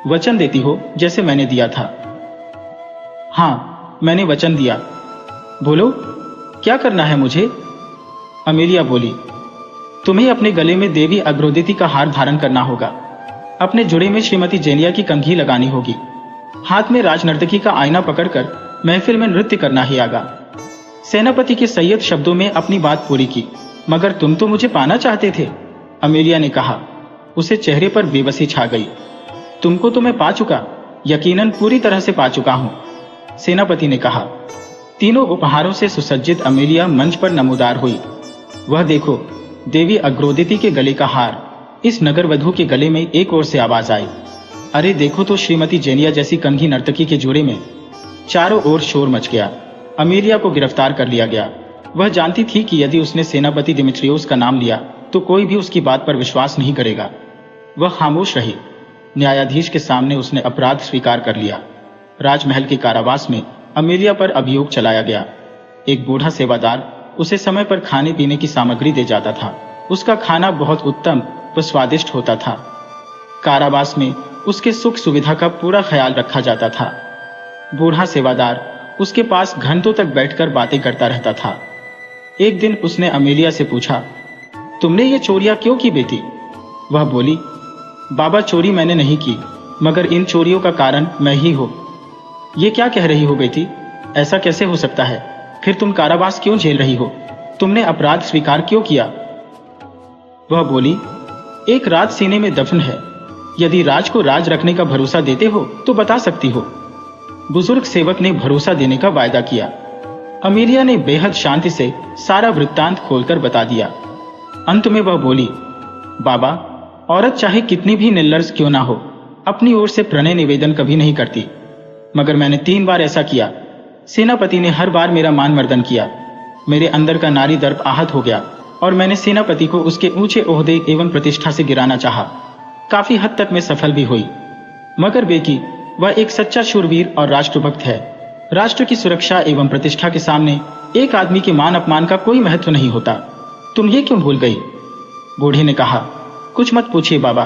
वचन देती हो जैसे मैंने दिया था? हाँ, मैंने वचन दिया। बोलो, क्या करना है मुझे? अमेलिया बोली, तुम्हें अपने गले में देवी अग्रोदिति का हार धारण करना होगा। अपने जुड़े में श्रीमती जेनिया की कंघी लगानी होगी। हाथ में राजनर्तकी का आईना पकड़कर महफिल में नृत्य करना ही आगा। सेनापति के संयत शब्दों में अपनी बात पूरी की। मगर तुम तो मुझे पाना चाहते थे, अमेलिया ने कहा। उसे चेहरे पर बेबसी छा गई। तुमको तो मैं पा चुका, यकीनन पूरी तरह से पा चुका हूं, सेनापति ने कहा। तीनों उपहारों से सुसज्जित अमेलिया मंच पर नमूदार हुई। वह देखो, देवी अग्रोदिति के गले का हार। इस नगरवधू के गले में एक ओर से आवाज आई, अरे देखो तो श्रीमती जेनिया जैसी कंघी नर्तकी के जोड़े में। चारों ओर शोर मच गया। अमेलिया को गिरफ्तार कर लिया गया। वह जानती थी कि यदि उसने सेनापति दिमित्रियोस का नाम लिया तो कोई भी उसकी बात पर विश्वास नहीं करेगा। वह खामोश रही। न्यायाधीश के सामने उसने अपराध स्वीकार कर लिया। राजमहल के कारावास में अमेलिया पर अभियोग चलाया गया। एक बूढ़ा सेवादार उसे समय पर खाने पीने की सामग्री दे जाता था। उसका खाना बहुत उत्तम व स्वादिष्ट होता था। कारावास में उसके सुख सुविधा का पूरा ख्याल रखा जाता था। बूढ़ा सेवादार उसके पास घंटों तक बैठकर बातें करता रहता था। एक दिन उसने अमेलिया से पूछा, तुमने ये चोरियां क्यों की बेटी? वह बोली, बाबा, चोरी मैंने नहीं की, मगर इन चोरियों का कारण मैं ही हूं। ये क्या कह रही हो बेटी? ऐसा कैसे हो सकता है? फिर तुम कारावास क्यों झेल रही हो? तुमने अपराध स्वीकार क्यों किया? वह बोली, एक राज सीने में दफन है। यदि राज को राज रखने का भरोसा देते हो तो बता सकती हो। बुजुर्ग सेवक ने भरोसा देने का वायदा किया। अमेलिया ने बेहद शांति से सारा वृत्तांत खोलकर बता दिया। अंत में वह बोली, बाबा, औरत चाहे कितनी भी निर्लज क्यों ना हो, अपनी ओर से प्रणय निवेदन कभी नहीं करती, मगर मैंने 3 बार ऐसा किया। सेनापति ने हर बार मेरा मान मर्दन किया। मेरे अंदर का नारी दर्प आहत हो गया और मैंने सेनापति को उसके ऊंचे ओहदे एवं प्रतिष्ठा से गिराना चाहा। काफी हद तक मैं सफल भी हुई, मगर बेकी वह एक सच्चा शूरवीर और राष्ट्रभक्त है। राष्ट्र की सुरक्षा एवं प्रतिष्ठा के सामने एक आदमी के मान अपमान का कोई महत्व नहीं होता। तुम ये क्यों भूल गई? बूढ़े ने कहा। कुछ मत पूछिए बाबा,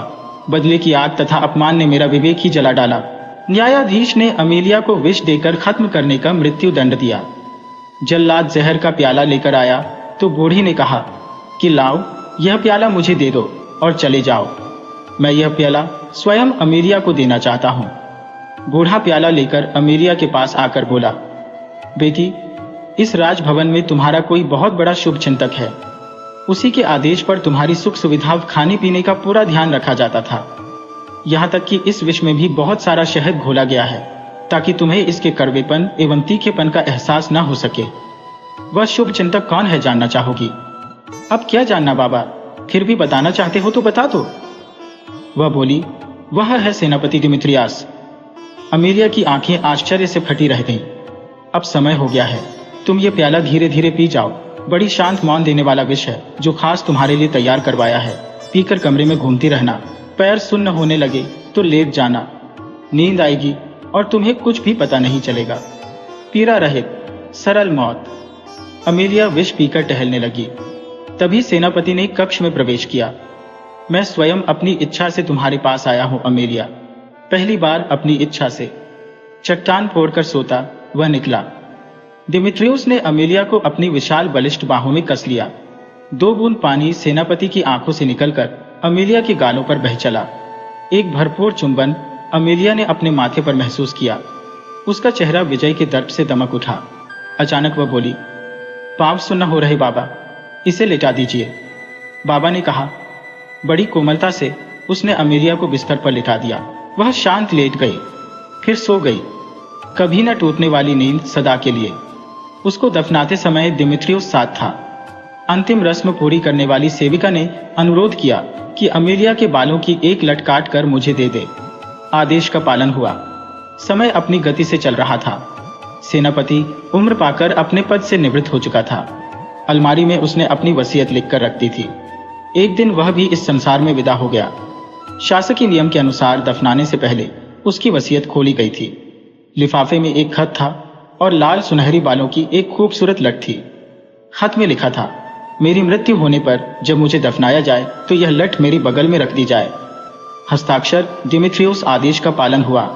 बदले की आग तथा अपमान ने मेरा विवेक ही जला डाला। न्यायाधीश ने अमेलिया को विष देकर खत्म करने का मृत्यु दंड दिया। जल्लाद जहर का प्याला लेकर आया तो बूढ़ी ने कहा कि लाओ, यह प्याला मुझे दे दो और चले जाओ। मैं यह प्याला स्वयं अमेलिया को देना चाहता हूँ। बूढ़ा प्याला लेकर अमेलिया के पास आकर बोला, बेटी, इस राजभवन में तुम्हारा कोई बहुत बड़ा शुभ चिंतक है। उसी के आदेश पर तुम्हारी सुख सुविधा खाने पीने का पूरा ध्यान रखा जाता था। यहाँ तक कि इस विष में भी बहुत सारा शहद घोला गया है ताकि तुम्हें इसके कड़वेपन एवं तीखेपन का एहसास न हो सके। वह शुभ चिंतक कौन है जानना चाहोगी? अब क्या जानना बाबा, फिर भी बताना चाहते हो तो बता दो। वह बोली, वह है सेनापति डिमित्रियास। अमेलिया की आंखें आश्चर्य से फटी रह गईं। अब समय हो गया है, तुम ये प्याला धीरे धीरे पी जाओ। बड़ी शांत मौन देने वाला विष है जो खास तुम्हारे लिए तैयार करवाया है। पीकर कमरे में घूमती रहना, पैर सुन्न होने लगे तो लेट जाना। नींद आएगी और तुम्हें कुछ भी पता नहीं चलेगा। पीड़ा रहित सरल मौत। अमेलिया विष पीकर टहलने लगी। तभी सेनापति ने कक्ष में प्रवेश किया। मैं स्वयं अपनी इच्छा से तुम्हारे पास आया हूं अमेलिया, पहली बार अपनी इच्छा से। चट्टान फोड़कर सोता वह निकला। डिमित्रियुस ने अमेलिया को अपनी विशाल बलिष्ठ बाहों में कस लिया। 2 बूंद पानी सेनापति की आंखों से निकलकर अमेलिया के गालों पर बह चला। एक भरपूर चुंबन अमेलिया ने अपने माथे पर महसूस किया। उसका चेहरा विजय के दर्प से दमक उठा। अचानक वह बोली, पांव सुन्न हो रहे बाबा, इसे लेटा दीजिए। बाबा ने कहा। बड़ी कोमलता से उसने अमेलिया को बिस्तर पर लिटा दिया। वह शांत लेट गई, फिर सो गई। कभी न टूटने वाली नींद सदा के लिए। उसको दफनाते समय डिमित्रियुस साथ था। अंतिम रस्म पूरी करने वाली सेविका ने अनुरोध किया कि अमेलिया के बालों की एक लट काट कर मुझे दे दे। आदेश का पालन हुआ। समय अपनी गति से चल रहा था। सेनापति उम्र पाकर अपने पद से निवृत्त हो चुका था। अलमारी में उसने अपनी वसीयत लिखकर रख दी थी। एक दिन वह भी इस संसार में विदा हो गया। शासकीय नियम के अनुसार दफनाने से पहले उसकी वसीयत खोली गई थी। लिफाफे में एक खत था और लाल सुनहरी बालों की एक खूबसूरत लट थी। खत में लिखा था, मेरी मृत्यु होने पर जब मुझे दफनाया जाए तो यह लट मेरी बगल में रख दी जाए। हस्ताक्षर डिमित्रियुस। आदेश का पालन हुआ।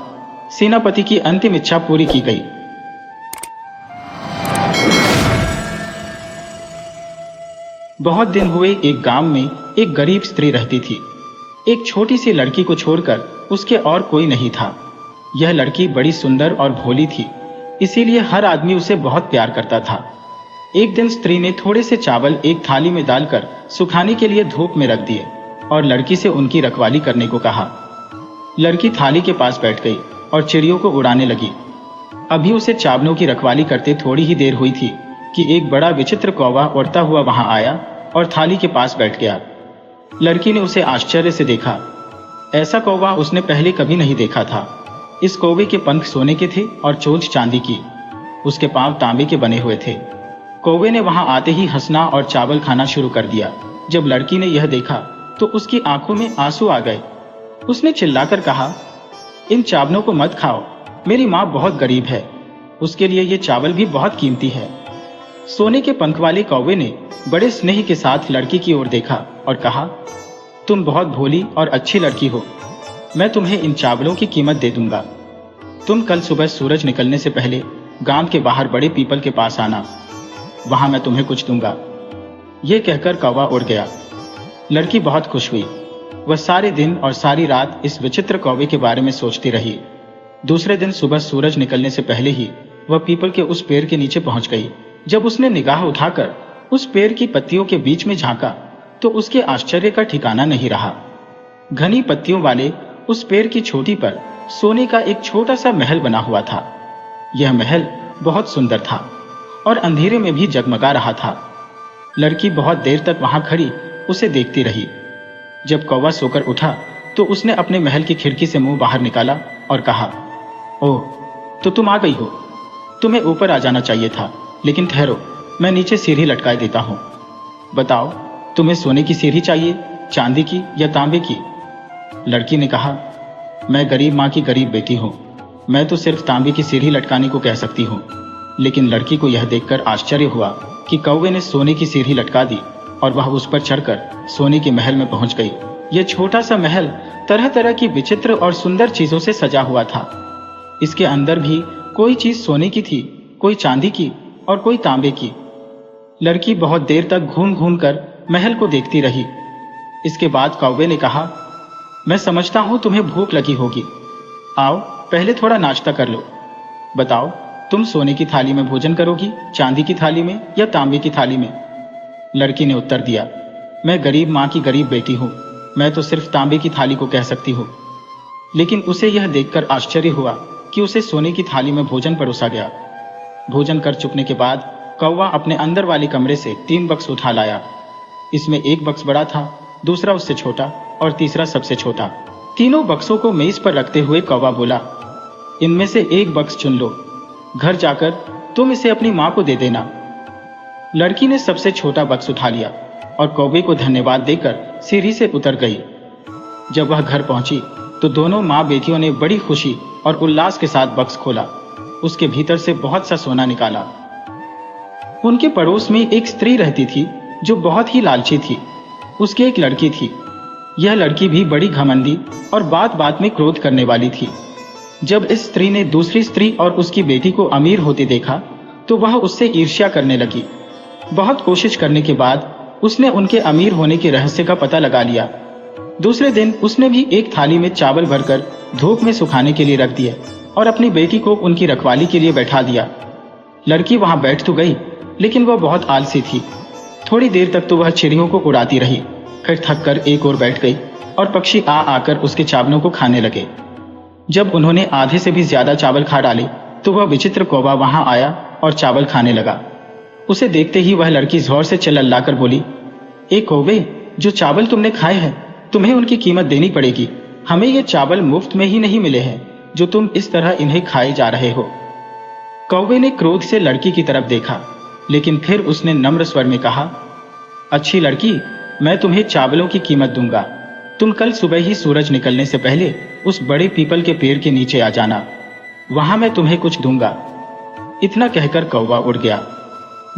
सेनापति की अंतिम इच्छा पूरी की गई। बहुत दिन हुए एक गांव में एक गरीब स्त्री रहती थी। एक छोटी सी लड़की को छोड़कर उसके और कोई नहीं था। यह लड़की बड़ी सुंदर और भोली थी, इसीलिए हर आदमी उसे बहुत प्यार करता था। एक दिन स्त्री ने थोड़े से चावल एक थाली में डालकर सुखाने के लिए धूप में रख दिए और लड़की से उनकी रखवाली करने को कहा। लड़की थाली के पास बैठ गई और चिड़ियों को उड़ाने लगी। अभी उसे चावलों की रखवाली करते थोड़ी ही देर हुई थी कि एक बड़ा विचित्र कौवा उड़ता हुआ वहां आया और थाली के पास बैठ गया। लड़की ने उसे आश्चर्य से देखा। ऐसा कौवा उसने पहले कभी नहीं देखा था। इस कौवे के पंख सोने के थे और चोंच चांदी की। उसके पांव तांबे के बने हुए थे। कौवे ने वहां आते ही हंसना और चावल खाना शुरू कर दिया। जब लड़की ने यह देखा तो उसकी आंखों में आंसू आ गए। उसने चिल्लाकर कहा, इन चावलों को मत खाओ, मेरी माँ बहुत गरीब है, उसके लिए ये चावल भी बहुत कीमती है। सोने के पंख वाले कौवे ने बड़े स्नेह के साथ लड़की की ओर देखा और कहा, तुम बहुत भोली और अच्छी लड़की हो, मैं तुम्हें इन चावलों की कीमत दे दूंगा। तुम कल सुबह सूरज निकलने से पहले गांव के बाहर बड़े पीपल के पास आना, वहां मैं तुम्हें कुछ दूंगा। यह कहकर कौवा उड़ गया। लड़की बहुत खुश हुई। वह सारे दिन और सारी रात इस विचित्र कौवे के बारे में सोचती रही। दूसरे दिन सुबह सूरज निकलने से पहले ही वह पीपल के उस पेड़ के नीचे पहुंच गई। जब उसने निगाह उठाकर उस पेड़ की पत्तियों के बीच में झांका तो उसके आश्चर्य का ठिकाना नहीं रहा। घनी पत्तियों वाले उस पेड़ की चोटी पर सोने का एक छोटा सा महल बना हुआ था। यह महल बहुत सुंदर था और अंधेरे में भी जगमगा रहा था। लड़की बहुत देर तक वहां खड़ी उसे देखती रही। जब कौवा सोकर उठा तो उसने अपने महल की खिड़की से मुंह बाहर निकाला और कहा, ओह, तो तुम आ गई हो। तुम्हें ऊपर आ जाना चाहिए था, लेकिन ठहरो, मैं नीचे सीढ़ी लटकाए देता हूँ। बताओ, तुम्हें सोने की सीढ़ी चाहिए, चांदी की या तांबे की? लड़की ने कहा, मैं गरीब माँ की गरीब बेटी हूँ, मैं तो सिर्फ तांबे की सीढ़ी लटकाने को कह सकती हूँ। लेकिन लड़की को यह देखकर आश्चर्य हुआ कि कौवे ने सोने की सीढ़ी लटका दी और वह उस पर चढ़कर सोने के महल में पहुंच गई। यह छोटा सा महल तरह तरह की विचित्र और सुंदर चीजों से सजा हुआ था। इसके अंदर भी कोई चीज सोने की थी, कोई चांदी की और कोई तांबे की। लड़की बहुत देर तक घूम घूम कर महल को देखती रही। इसके बाद कौवे ने कहा, मैं समझता हूं तुम्हें भूख लगी होगी, आओ पहले थोड़ा नाश्ता कर लो। बताओ, तुम सोने की थाली में भोजन करोगी, चांदी की थाली में या तांबे की थाली में? लड़की ने उत्तर दिया, मैं गरीब माँ की गरीब बेटी हूँ, मैं तो सिर्फ तांबे की थाली को कह सकती हूँ। लेकिन उसे यह देखकर आश्चर्य हुआ कि उसे सोने की थाली में भोजन परोसा गया। भोजन कर चुकने के बाद कौवा अपने अंदर वाले कमरे से 3 बक्स उठा लाया। इसमें एक बक्स बड़ा था, दूसरा उससे छोटा और तीसरा सबसे छोटा। तीनों बक्सों को मेज पर रखते हुए कौवा बोला, इनमें से एक बक्स चुन लो, घर जाकर तुम इसे अपनी माँ को दे देना। लड़की ने सबसे छोटा बक्स उठा लिया और कौवे को धन्यवाद देकर सीढ़ी से उतर गई। जब वह घर पहुंची तो दोनों माँ बेटियों ने बड़ी खुशी और उल्लास के साथ बक्स खोला। उसके भीतर से बहुत सा सोना निकाला। उनके पड़ोस में एक स्त्री रहती थी जो बहुत ही लालची थी। उसकी एक लड़की थी। यह लड़की भी बड़ी घमंडी और बात बात में क्रोध करने वाली थी। जब इस स्त्री ने दूसरी स्त्री और उसकी बेटी को अमीर होते देखा तो वह उससे ईर्ष्या करने लगी। बहुत कोशिश करने के बाद उसने उनके अमीर होने के रहस्य का पता लगा लिया। दूसरे दिन उसने भी एक थाली में चावल भरकर धूप में सुखाने के लिए रख दिए और अपनी बेटी को उनकी रखवाली के लिए बैठा दिया। लड़की वहां बैठ तो गई, लेकिन वह बहुत आलसी थी। थोड़ी देर तक तो वह चिड़ियों को उड़ाती रही, फिर थक कर एक ओर बैठ गई और पक्षी आ आकर उसके चावलों को खाने लगे। जब उन्होंने आधे से भी ज्यादा चावल खा डाले तो वह विचित्र कौवा वहां आया और चावल खाने लगा। उसे देखते ही वह लड़की जोर से चिल्लाकर बोली, ए कौवे, जो चावल तुमने खाए हैं तुम्हें उनकी कीमत देनी पड़ेगी। हमें ये चावल मुफ्त में ही नहीं मिले हैं जो तुम इस तरह इन्हें खाए जा रहे हो। कौवे ने क्रोध से लड़की की तरफ देखा, लेकिन फिर उसने नम्र स्वर में कहा, अच्छी लड़की, मैं तुम्हें चावलों की कीमत दूंगा। तुम कल सुबह ही सूरज निकलने से पहले उस बड़े पीपल के पेड़ के नीचे आ जाना, वहां मैं तुम्हें कुछ दूंगा। इतना कहकर कौवा उड़ गया।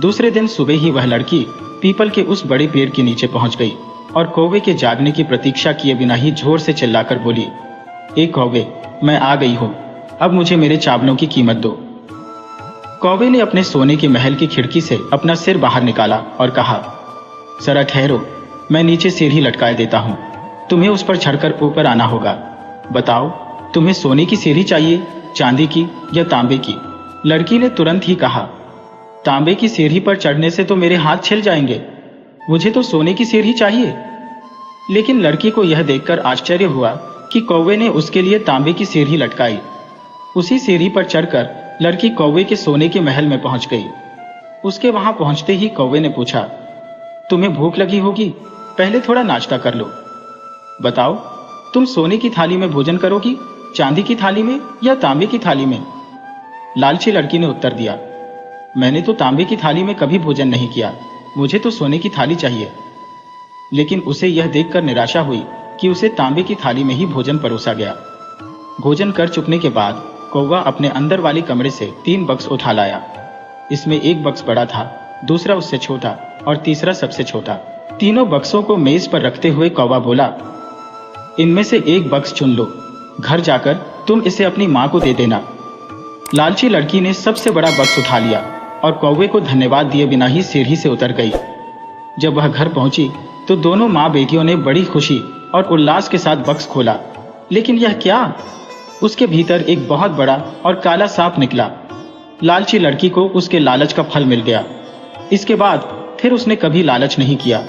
दूसरे दिन सुबह ही वह लड़की पीपल के उस बड़े पेड़ के नीचे पहुंच गई और कौवे के जागने की प्रतीक्षा किए बिना ही जोर से चिल्लाकर बोली, ए कौवे, मैं आ गई हूं, अब मुझे मेरे चावलों की कीमत दो। कौवे ने अपने सोने के महल की खिड़की से अपना सिर बाहर निकाला और कहा, जरा ठहरो, मैं नीचे सीढ़ी लटकाए देता हूं, तुम्हें उस पर चढ़कर ऊपर आना होगा। बताओ, तुम्हें सोने की सीढ़ी चाहिए, चांदी की या तांबे की? लड़की ने तुरंत ही कहा, तांबे की सीढ़ी पर चढ़ने से तो मेरे हाथ छिल जाएंगे, मुझे तो सोने की सीढ़ी चाहिए। लेकिन लड़की को यह देखकर आश्चर्य हुआ कि कौवे ने उसके लिए तांबे की सीढ़ी लटकाई। उसी सीढ़ी पर चढ़कर लड़की कौवे के सोने के महल में पहुंच गई। उसके वहां पहुंचते ही कौवे ने पूछा, तुम्हें भूख लगी होगी, पहले थोड़ा नाश्ता कर लो। बताओ, तुम सोने की थाली में भोजन करोगी, चांदी की थाली में या तांबे की थाली में? लालची लड़की ने उत्तर दिया, मैंने तो तांबे की थाली में कभी भोजन नहीं किया, मुझे तो सोने की थाली चाहिए। लेकिन उसे यह देखकर निराशा हुई कि उसे तांबे की थाली में ही भोजन परोसा गया। भोजन कर चुकने के बाद कौवा अपने अंदर वाले कमरे से 3 बक्स उठा लाया। इसमें एक बक्स बड़ा था, दूसरा उससे छोटा और तीसरा सबसे छोटा। तीनों बक्सों को मेज पर रखते हुए कौवा बोला, इनमें से एक बक्स चुन लो, घर जाकर तुम इसे अपनी माँ को दे देना। लालची लड़की ने सबसे बड़ा बक्स उठा लिया और कौवे को धन्यवाद दिए बिना ही सीढ़ी से उतर गई। जब वह घर पहुंची तो दोनों माँ बेटियों ने बड़ी खुशी और उल्लास के साथ बक्स खोला। लेकिन यह क्या? उसके भीतर एक बहुत बड़ा और काला सांप निकला। लालची लड़की को उसके लालच का फल मिल गया। इसके बाद फिर उसने कभी लालच नहीं किया।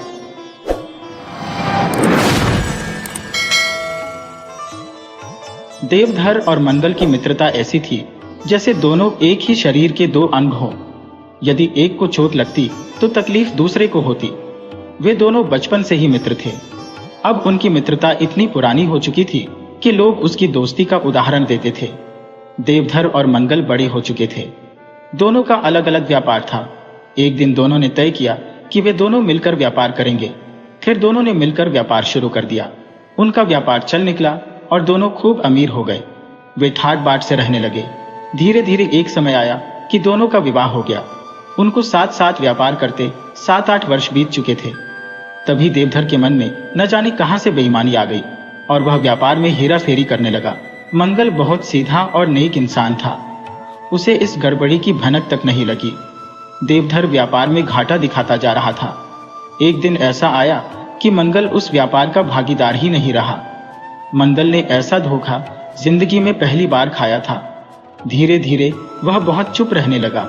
देवधर और मंगल की मित्रता ऐसी थी जैसे दोनों एक ही शरीर के 2 अंग हों। यदि एक को चोट लगती तो तकलीफ दूसरे को होती। वे दोनों बचपन से ही मित्र थे। अब उनकी मित्रता इतनी पुरानी हो चुकी थी कि लोग उसकी दोस्ती का उदाहरण देते थे। देवधर और मंगल बड़े हो चुके थे। दोनों का अलग अलग व्यापार था। एक दिन दोनों ने तय किया कि वे दोनों मिलकर व्यापार करेंगे। फिर दोनों ने मिलकर व्यापार शुरू कर दिया। उनका व्यापार चल निकला और दोनों खूब अमीर हो गए। वे ठाट बाट से रहने लगे। धीरे धीरे एक समय आया कि दोनों का विवाह हो गया। उनको साथ साथ व्यापार करते 7-8 वर्ष बीत चुके थे। तभी देवधर के मन में न जाने कहां से बेईमानी आ गई और वह व्यापार में हेरा फेरी करने लगा। मंगल बहुत सीधा और नेक इंसान था। उसे इस गड़बड़ी की भनक तक नहीं लगी। देवधर व्यापार में घाटा दिखाता जा रहा था। एक दिन ऐसा आया कि मंगल उस व्यापार का भागीदार ही नहीं रहा। मंगल ने ऐसा धोखा जिंदगी में पहली बार खाया था। धीरे धीरे वह बहुत चुप रहने लगा।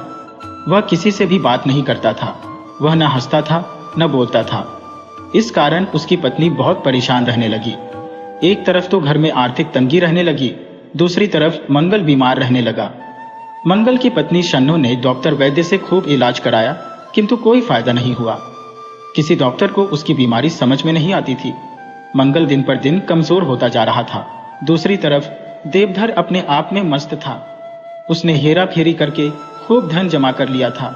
वह किसी से भी बात नहीं करता था। वह न हंसता था न बोलता था। इस कारण उसकी पत्नी बहुत परेशान रहने लगी। एक तरफ तो घर में आर्थिक तंगी रहने लगी, दूसरी तरफ मंगल बीमार रहने लगा। मंगल की पत्नी शन्नो ने डॉक्टर वैद्य से खूब इलाज कराया, किंतु कोई फायदा नहीं हुआ। किसी डॉक्टर को उसकी बीमारी समझ में नहीं आती थी। मंगल दिन पर दिन कमजोर होता जा रहा था। दूसरी तरफ देवधर अपने आप में मस्त था। उसने हेरा फेरी करके खूब धन जमा कर लिया था।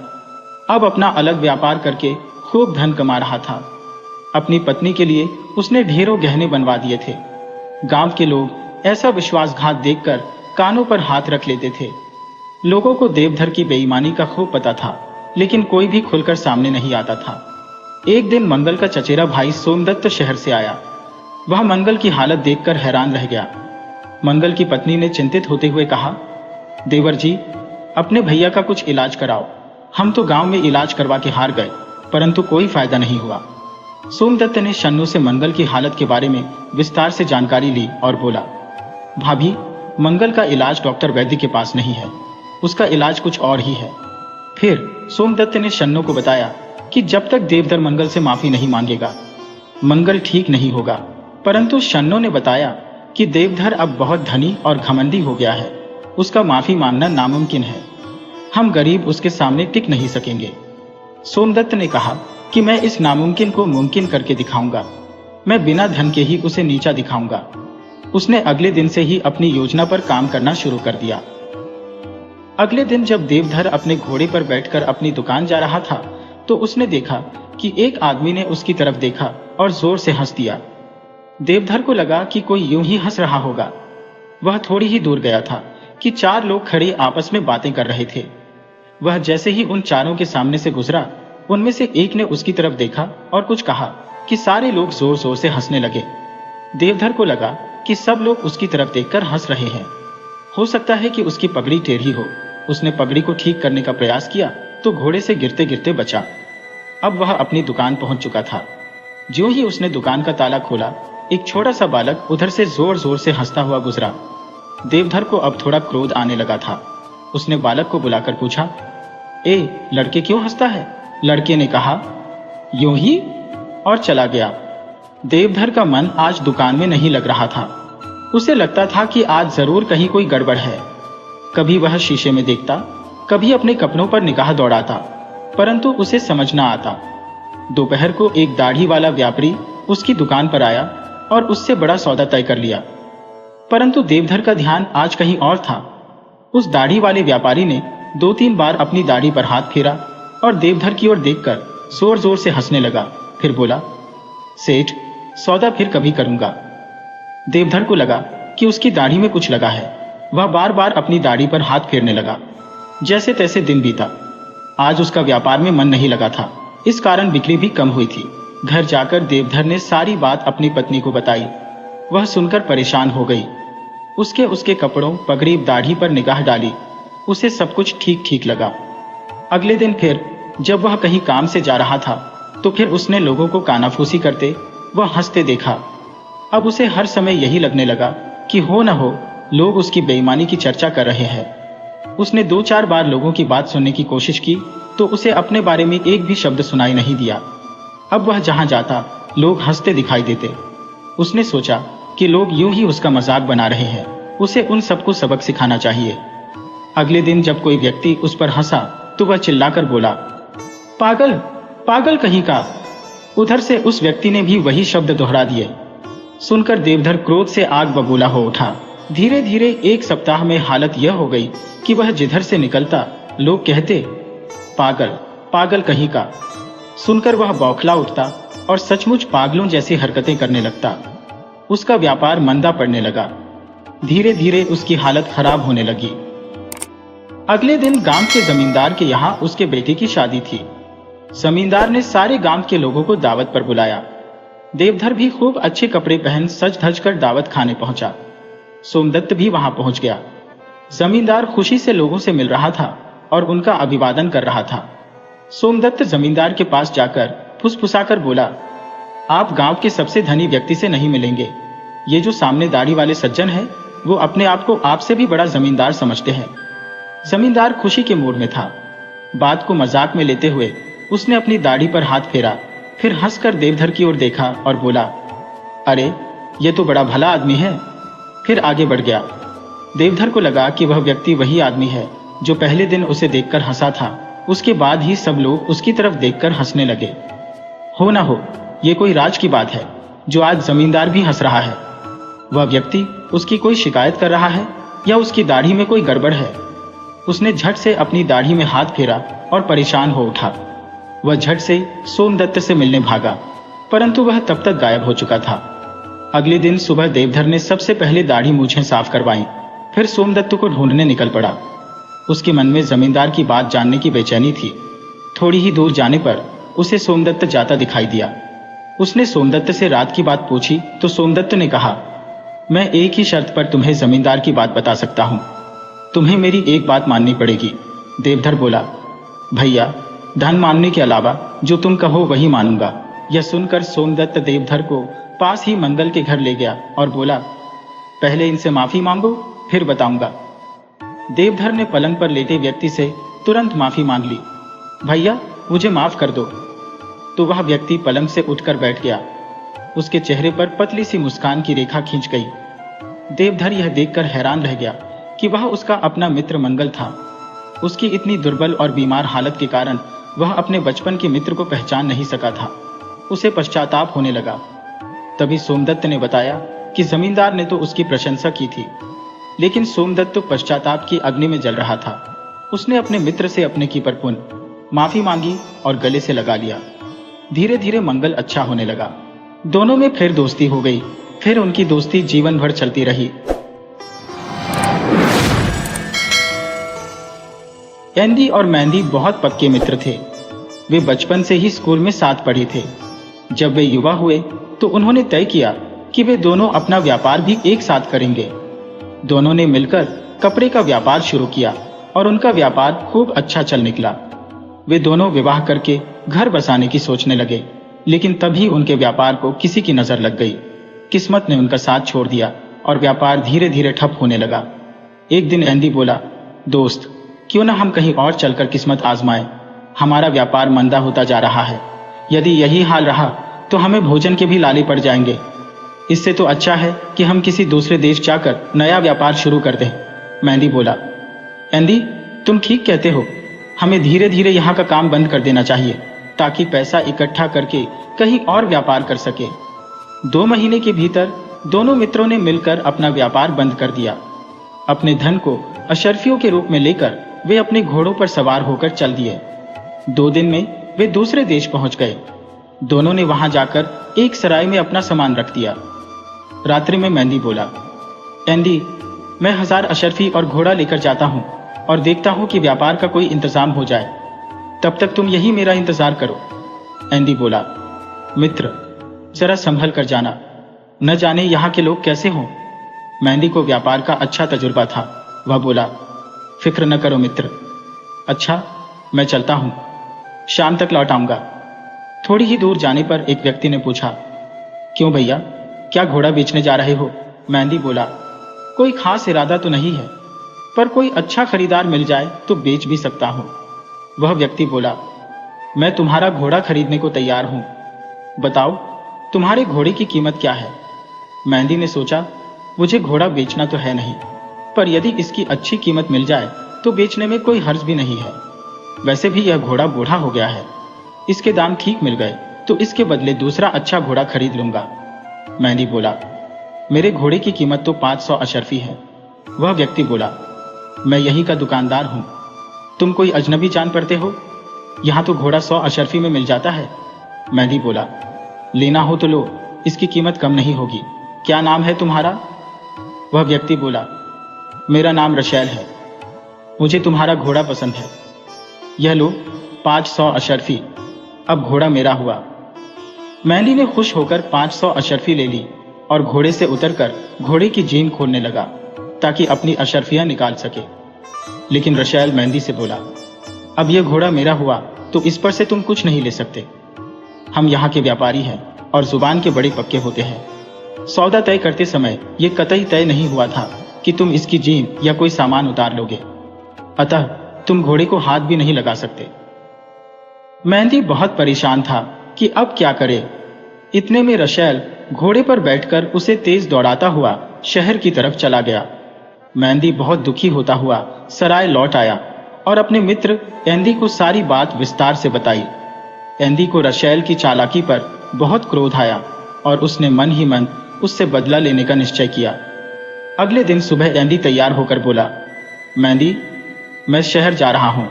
अब अपना अलग व्यापार करके खूब धन कमा रहा था। अपनी पत्नी के लिए उसने ढेरों गहने बनवा दिए थे। गांव के लोग ऐसा विश्वासघात देखकर कानों पर हाथ रख लेते थे। लोगों को देवधर की बेईमानी का खूब पता था, लेकिन कोई भी खुलकर सामने नहीं आता था। एक दिन मंगल का चचेरा भाई सोमदत्त शहर से आया। वह मंगल की हालत देखकर हैरान रह गया। मंगल की पत्नी ने चिंतित होते हुए कहा, देवर जी, अपने भैया का कुछ इलाज कराओ। हम तो गांव में इलाज करवा के हार गए, परंतु कोई फायदा नहीं हुआ। सोमदत्त ने शन्नु से मंगल की हालत के बारे में विस्तार से जानकारी ली और बोला, भाभी, मंगल का इलाज डॉक्टर वैद्य के पास नहीं है, उसका इलाज कुछ और ही है। फिर सोमदत्त ने शन्नु को बताया कि जब तक देवधर मंगल से माफी नहीं मांगेगा, मंगल ठीक नहीं होगा। परंतु शन्नु ने बताया कि देवधर अब बहुत धनी और घमंडी हो गया है, उसका माफी मांगना नामुमकिन है। हम गरीब उसके सामने टिक नहीं सकेंगे। सोमदत्त ने कहा कि मैं इस नामुमकिन को मुमकिन करके दिखाऊंगा। मैं बिना धन के ही उसे नीचा दिखाऊंगा। उसने अगले दिन से ही अपनी योजना पर काम करना शुरू कर दिया। अगले दिन जब देवधर अपने घोड़े पर बैठकर अपनी दुकान जा रहा था, तो उसने देखा कि एक आदमी ने उसकी तरफ देखा और जोर से हंस दिया। देवधर को लगा कि कोई यूं ही हंस रहा होगा। वह थोड़ी ही दूर गया था कि 4 लोग खड़े आपस में बातें कर रहे थे। वह जैसे ही उन चारों के सामने से गुजरा, उनमें से एक ने उसकी तरफ देखा और कुछ कहा कि सारे लोग जोर जोर से हंसने लगे। देवधर को लगा कि सब लोग उसकी तरफ देखकर हंस रहे हैं। हो सकता है कि उसकी पगड़ी टेढ़ी हो। उसने पगड़ी को ठीक करने का प्रयास किया तो घोड़े से गिरते गिरते बचा। अब वह अपनी दुकान पहुंच चुका था। ज्यों ही उसने दुकान का ताला खोला, एक छोटा सा बालक उधर से जोर जोर से हंसता हुआ गुजरा। देवधर को अब थोड़ा क्रोध आने लगा था। उसने बालक को बुलाकर पूछा, ए लड़के, क्यों हंसता है? लड़के ने कहा, यूं ही, और चला गया। देवधर का मन आज दुकान में नहीं लग रहा था। उसे लगता था कि आज जरूर कहीं कोई गड़बड़ है। कभी वह शीशे में देखता, कभी अपने कपड़ों पर निगाह दौड़ाता, परंतु उसे समझ न आता। दोपहर को एक दाढ़ी वाला व्यापारी उसकी दुकान पर आया और उससे बड़ा सौदा तय कर लिया। परंतु देवधर का ध्यान आज कहीं और था। उस दाढ़ी वाले व्यापारी ने 2-3 बार अपनी दाढ़ी पर हाथ फेरा और देवधर की ओर देखकर जोर जोर से हंसने लगा। फिर बोला, सेठ, सौदा फिर कभी करूंगा। देवधर को लगा कि उसकी दाढ़ी में कुछ लगा है। वह बार बार अपनी दाढ़ी पर हाथ फेरने लगा। जैसे तैसे दिन बीता। आज उसका व्यापार में मन नहीं लगा था, इस कारण बिक्री भी कम हुई थी। घर जाकर देवधर ने सारी बात अपनी पत्नी को बताई। वह सुनकर परेशान हो गई। उसके कपड़ों, पगड़ी, दाढ़ी पर निगाह डाली। उसे सब कुछ ठीक ठीक लगा। अगले दिन फिर जब वह कहीं काम से जा रहा था, तो फिर उसने लोगों को कानाफूसी करते व हंसते देखा। अब उसे हर समय यही लगने लगा कि हो न हो लोग उसकी बेईमानी की चर्चा कर रहे हैं। उसने 2-4 बार लोगों की बात सुनने की कोशिश की, तो उसे अपने बारे में एक भी शब्द सुनाई नहीं दिया। अब वह जहां जाता लोग हंसते दिखाई देते। उसने सोचा कि लोग यूं ही उसका मजाक बना रहे हैं, उसे उन सबको सबक सिखाना चाहिए। अगले दिन जब कोई व्यक्ति उस पर हंसा, तो वह चिल्लाकर बोला, पागल, पागल कहीं का। उधर से उस व्यक्ति ने भी वही शब्द दोहरा दिए। सुनकर देवधर क्रोध से आग बबूला हो उठा। धीरे धीरे 1 सप्ताह में हालत यह हो गई कि वह जिधर से निकलता लोग कहते, पागल, पागल कहीं का। सुनकर वह बौखला उठता और सचमुच पागलों जैसी हरकतें करने लगता। उसका व्यापार मंदा पड़ने लगा। धीरे धीरे उसकी हालत खराब होने लगी। अगले दिन गांव के जमींदार के यहाँ उसके बेटे की शादी थी। जमींदार ने सारे गांव के लोगों को दावत पर बुलाया। देवधर भी खूब अच्छे कपड़े पहन सज धज कर दावत खाने पहुंचा। सोमदत्त भी वहां पहुंच गया। जमींदार खुशी से लोगों से मिल रहा था और उनका अभिवादन कर रहा था। सोमदत्त जमींदार के पास जाकर फुसफुसाकर बोला, आप गांव के सबसे धनी व्यक्ति से नहीं मिलेंगे। ये जो सामने दाढ़ी वाले सज्जन हैं, वो अपने आप को आपसे भी बड़ा जमींदार समझते हैं। जमींदार खुशी के मूड में था। बात को मजाक में लेते हुए उसने अपनी दाढ़ी पर हाथ फेरा, फिर हंसकर देवधर की ओर देखा और बोला, अरे ये तो बड़ा भला आदमी है। फिर आगे बढ़ गया। देवधर को लगा कि वह व्यक्ति वही आदमी है जो पहले दिन उसे देखकर हंसा था। उसके बाद ही सब लोग उसकी तरफ देखकर हंसने लगे। हो ना हो, ये कोई राज की बात है जो आज जमींदार भी हंस रहा है। वह व्यक्ति उसकी कोई शिकायत कर रहा है या उसकी दाढ़ी में कोई गड़बड़ है। उसने झट से अपनी दाढ़ी में हाथ फेरा और परेशान हो उठा। वह झट से सोमदत्त से मिलने भागा, परंतु वह तब तक गायब हो चुका था। अगले दिन सुबह देवधर ने सबसे पहले दाढ़ी मूछें साफ करवाई, फिर सोमदत्त को ढूंढने निकल पड़ा। उसके मन में जमींदार की बात जानने की बेचैनी थी। थोड़ी ही दूर जाने पर उसे सोमदत्त जाता दिखाई दिया। उसने सोमदत्त से रात की बात पूछी तो सोमदत्त ने कहा, मैं एक ही शर्त पर तुम्हें जमींदार की बात बता सकता हूं। तुम्हें मेरी एक बात माननी पड़ेगी। देवधर बोला, भैया धन मानने के अलावा जो तुम कहो वही मानूंगा। यह सुनकर सोमदत्त देवधर को पास ही मंगल के घर ले गया और बोला, पहले इनसे माफी मांगो फिर बताऊंगा। देवधर ने पलंग पर लेटे व्यक्ति से तुरंत माफी मांग ली। भैया मुझे माफ कर दो। तो वह व्यक्ति पलंग से उठकर बैठ गया। उसके चेहरे पर पतली सी मुस्कान की रेखा खींच गई। देवधर यह देखकर हैरान रह गया कि वह उसका अपना मित्र मंगल था। उसकी इतनी दुर्बल और बीमार हालत के कारण वह अपने बचपन के मित्र को पहचान नहीं सका था। उसे पश्चाताप होने लगा। तभी सोमदत्त ने बताया कि जमींदार ने तो उसकी प्रशंसा की थी, लेकिन सोमदत्त तो पश्चाताप की अग्नि में जल रहा था। उसने अपने मित्र से अपने की पर माफी मांगी और गले से लगा लिया। धीरे धीरे मंगल अच्छा होने लगा। दोनों में फिर दोस्ती हो गई। फिर उनकी दोस्ती जीवन भर चलती रही। एंडी और मेहंदी बहुत पक्के मित्र थे। वे बचपन से ही स्कूल में साथ पढ़े थे। जब वे युवा हुए तो उन्होंने तय किया कि वे दोनों अपना व्यापार भी एक साथ करेंगे। दोनों ने मिलकर कपड़े का व्यापार शुरू किया और उनका व्यापार खूब अच्छा चल निकला। वे दोनों विवाह करके घर बसाने की सोचने लगे, लेकिन तभी उनके व्यापार को किसी की नजर लग गई। किस्मत ने उनका साथ छोड़ दिया और व्यापार धीरे धीरे ठप होने लगा। एक दिन एंडी बोला, दोस्त क्यों ना हम कहीं और चलकर किस्मत आजमाएं। हमारा व्यापार मंदा होता जा रहा है। यदि यही हाल रहा तो हमें भोजन के भी लाले पड़ जाएंगे। इससे तो अच्छा है कि हम किसी दूसरे देश जाकर नया व्यापार शुरू कर दें। मेहंदी बोला, एंडी तुम ठीक कहते हो। हमें धीरे धीरे यहाँ का काम बंद कर देना चाहिए ताकि पैसा इकट्ठा करके कहीं और व्यापार कर सके। 2 महीने के भीतर दोनों मित्रों ने मिलकर अपना व्यापार बंद कर दिया। अपने धन को अशर्फियों के रूप में लेकर वे अपने घोड़ों पर सवार होकर चल दिए। 2 दिन में वे दूसरे देश पहुंच गए। दोनों ने वहां जाकर एक सराय में अपना सामान रख दिया। रात्रि में मेहंदी बोला, एंडी मैं 1000 अशर्फी और घोड़ा लेकर जाता हूं और देखता हूं कि व्यापार का कोई इंतजाम हो जाए। तब तक तुम यही मेरा इंतजार करो। एंडी बोला, मित्र जरा संभल कर जाना, न जाने यहाँ के लोग कैसे हों। मेहंदी को व्यापार का अच्छा तजुर्बा था। वह बोला, फिक्र न करो मित्र। अच्छा मैं चलता हूं, शाम तक लौट आऊंगा। थोड़ी ही दूर जाने पर एक व्यक्ति ने पूछा, क्यों भैया क्या घोड़ा बेचने जा रहे हो? मेहंदी बोला, कोई खास इरादा तो नहीं है, पर कोई अच्छा खरीदार मिल जाए तो बेच भी सकता हूं। वह व्यक्ति बोला, मैं तुम्हारा घोड़ा खरीदने को तैयार हूं। बताओ तुम्हारे घोड़े की कीमत क्या है? मेहंदी ने सोचा, मुझे घोड़ा बेचना तो है नहीं, पर यदि इसकी अच्छी कीमत मिल जाए तो बेचने में कोई हर्ज भी नहीं है। वैसे भी यह घोड़ा बूढ़ा हो गया है, इसके दाम ठीक मिल गए तो इसके बदले दूसरा अच्छा घोड़ा खरीद लूंगा। मेहंदी बोला, मेरे घोड़े की कीमत तो 500 अशर्फी है। वह व्यक्ति बोला, मैं यहीं का दुकानदार हूं, तुम कोई अजनबी जान पड़ते हो? यहाँ तो घोड़ा 100 अशर्फी में मिल जाता है। मेहंदी बोला, लेना हो तो लो, इसकी कीमत कम नहीं होगी। क्या नाम है तुम्हारा? वह व्यक्ति बोला, मेरा नाम रशैल है। मुझे तुम्हारा घोड़ा पसंद है। यह लो 500 अशर्फी, अब घोड़ा मेरा हुआ। मेहंदी ने खुश होकर 500 अशर्फी ले ली और घोड़े से उतरकर घोड़े की जीन खोलने लगा ताकि अपनी अशर्फियां निकाल सके। लेकिन रशैल मेहंदी से बोला, अब यह घोड़ा मेरा हुआ तो इस पर से तुम कुछ नहीं ले सकते। हम यहाँ के व्यापारी हैं और जुबान के बड़े पक्के होते हैं। सौदा तय करते समय यह कतई तय नहीं हुआ था कि तुम इसकी जीन या कोई सामान उतार लोगे, अतः तुम घोड़े को हाथ भी नहीं लगा सकते। मेहंदी बहुत परेशान था कि अब क्या करे। इतने में रशैल घोड़े पर बैठकर उसे तेज दौड़ाता हुआ शहर की तरफ चला गया। मेहंदी बहुत दुखी होता हुआ सराय लौट आया और अपने मित्र एंदी को सारी बात विस्तार से बताई। एंदी को रशैल की चालाकी पर बहुत क्रोध आया और उसने मन ही मन उससे बदला लेने का निश्चय किया। अगले दिन सुबह एंदी तैयार होकर बोला, मेहंदी, मैं शहर जा रहा हूं,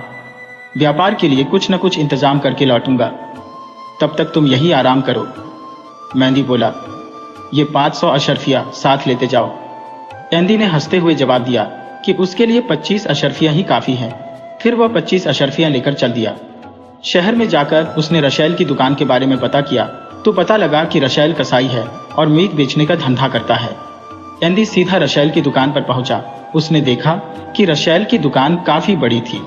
व्यापार के लिए कुछ न कुछ इंतजाम करके लौटूंगा, तब तक तुम यही आराम करो। मेहंदी बोला, ये 500 अशर्फिया साथ लेते जाओ। एंदी ने हंसते हुए जवाब दिया कि उसके लिए 25 अशर्फियां ही काफी हैं। फिर वह 25 अशर्फियां लेकर चल दिया। शहर में जाकर उसने रशैल की दुकान के बारे में पता किया तो पता लगा कि रशैल कसाई है और मीट बेचने का धंधा करता है। एंदी सीधा रशैल की दुकान पर पहुंचा। उसने देखा कि रशैल की दुकान काफी बड़ी थी।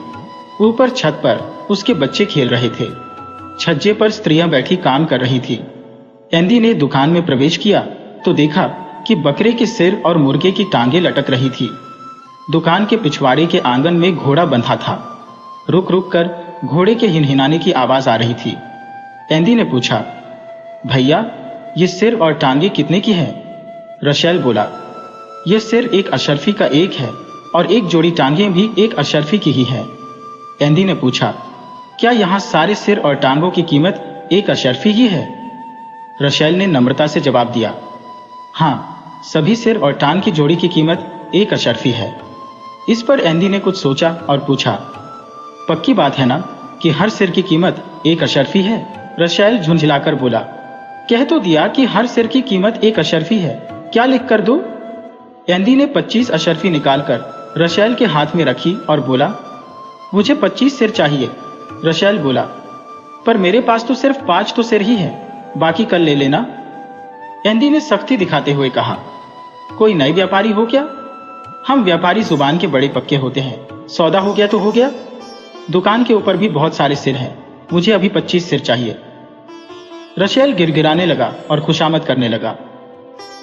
ऊपर छत पर उसके बच्चे खेल रहे थे। छज्जे पर स्त्रियां बैठी काम कर रही थी। एंदी ने दुकान में प्रवेश किया तो देखा कि बकरे के सिर और मुर्गे की टांगें लटक रही थी। दुकान के पिछवाड़े के आंगन में घोड़ा बंधा था। रुक रुक कर घोड़े के हिनहिनाने की आवाज आ रही थी। एंदी ने पूछा, भैया, ये सिर और टांगे कितने की है? रशैल बोला, यह सिर एक अशर्फी का एक है और एक जोड़ी टांगें भी एक अशर्फी की ही है। एंदी ने पूछा, क्या यहाँ सारे सिर और टांगों की कीमत एक अशर्फी ही है? रशैल ने नम्रता से जवाब दिया, हाँ, सभी सिर और टांग की जोड़ी की कीमत एक अशर्फी है। इस पर एंदी ने कुछ सोचा और पूछा, पक्की बात है ना कि हर सिर की कीमत एक अशर्फी है? रशैल झुंझलाकर बोला, कह तो दिया कि हर सिर की कीमत एक अशर्फी है, क्या लिख कर दो? एंदी ने 25 अशर्फी निकालकर रशैल के हाथ में रखी और बोला, मुझे 25 सिर चाहिए। रशैल बोला, पर मेरे पास तो सिर्फ 5 तो सिर ही है, बाकी कल ले लेना। एंदी ने सख्ती दिखाते हुए कहा, कोई नए व्यापारी हो क्या? हम व्यापारी जुबान के बड़े पक्के होते हैं, सौदा हो गया तो हो गया। दुकान के ऊपर भी बहुत सारे सिर हैं, मुझे अभी 25 सिर चाहिए। रशैल गिड़गिड़ाने लगा और खुशामद करने लगा।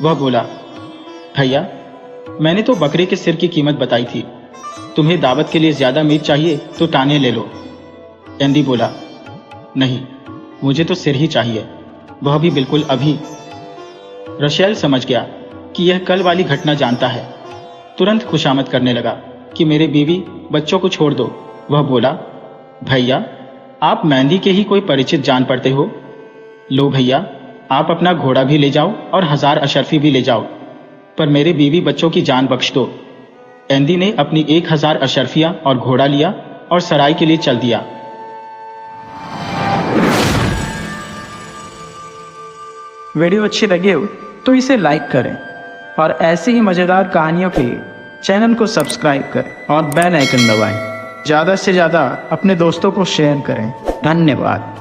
वह बोला, भैया, मैंने तो बकरे के सिर की कीमत बताई थी, तुम्हें दावत के लिए ज्यादा मीट चाहिए तो टांगे ले लो। एंदी बोला, नहीं, मुझे तो सिर ही चाहिए, वह भी बिल्कुल अभी। रशैल समझ गया कि यह कल वाली घटना जानता है। तुरंत खुशामद करने लगा कि मेरे बीवी बच्चों को छोड़ दो। वह बोला, भैया, आप मेहंदी के ही कोई परिचित जान पड़ते हो? लो भैया, आप अपना घोड़ा भी ले जाओ और 1000 अशर्फी भी ले जाओ, पर मेरे बीवी बच्चों की जान बख्श दो। एंदी ने अपनी 1000 अशर्फियां और घोड़ा लिया और सराय के लिए चल दिया। वीडियो अच्छी लगी हो तो इसे लाइक करें और ऐसी ही मज़ेदार कहानियों के लिए चैनल को सब्सक्राइब करें और बेल आइकन दबाएं। ज़्यादा से ज़्यादा अपने दोस्तों को शेयर करें। धन्यवाद।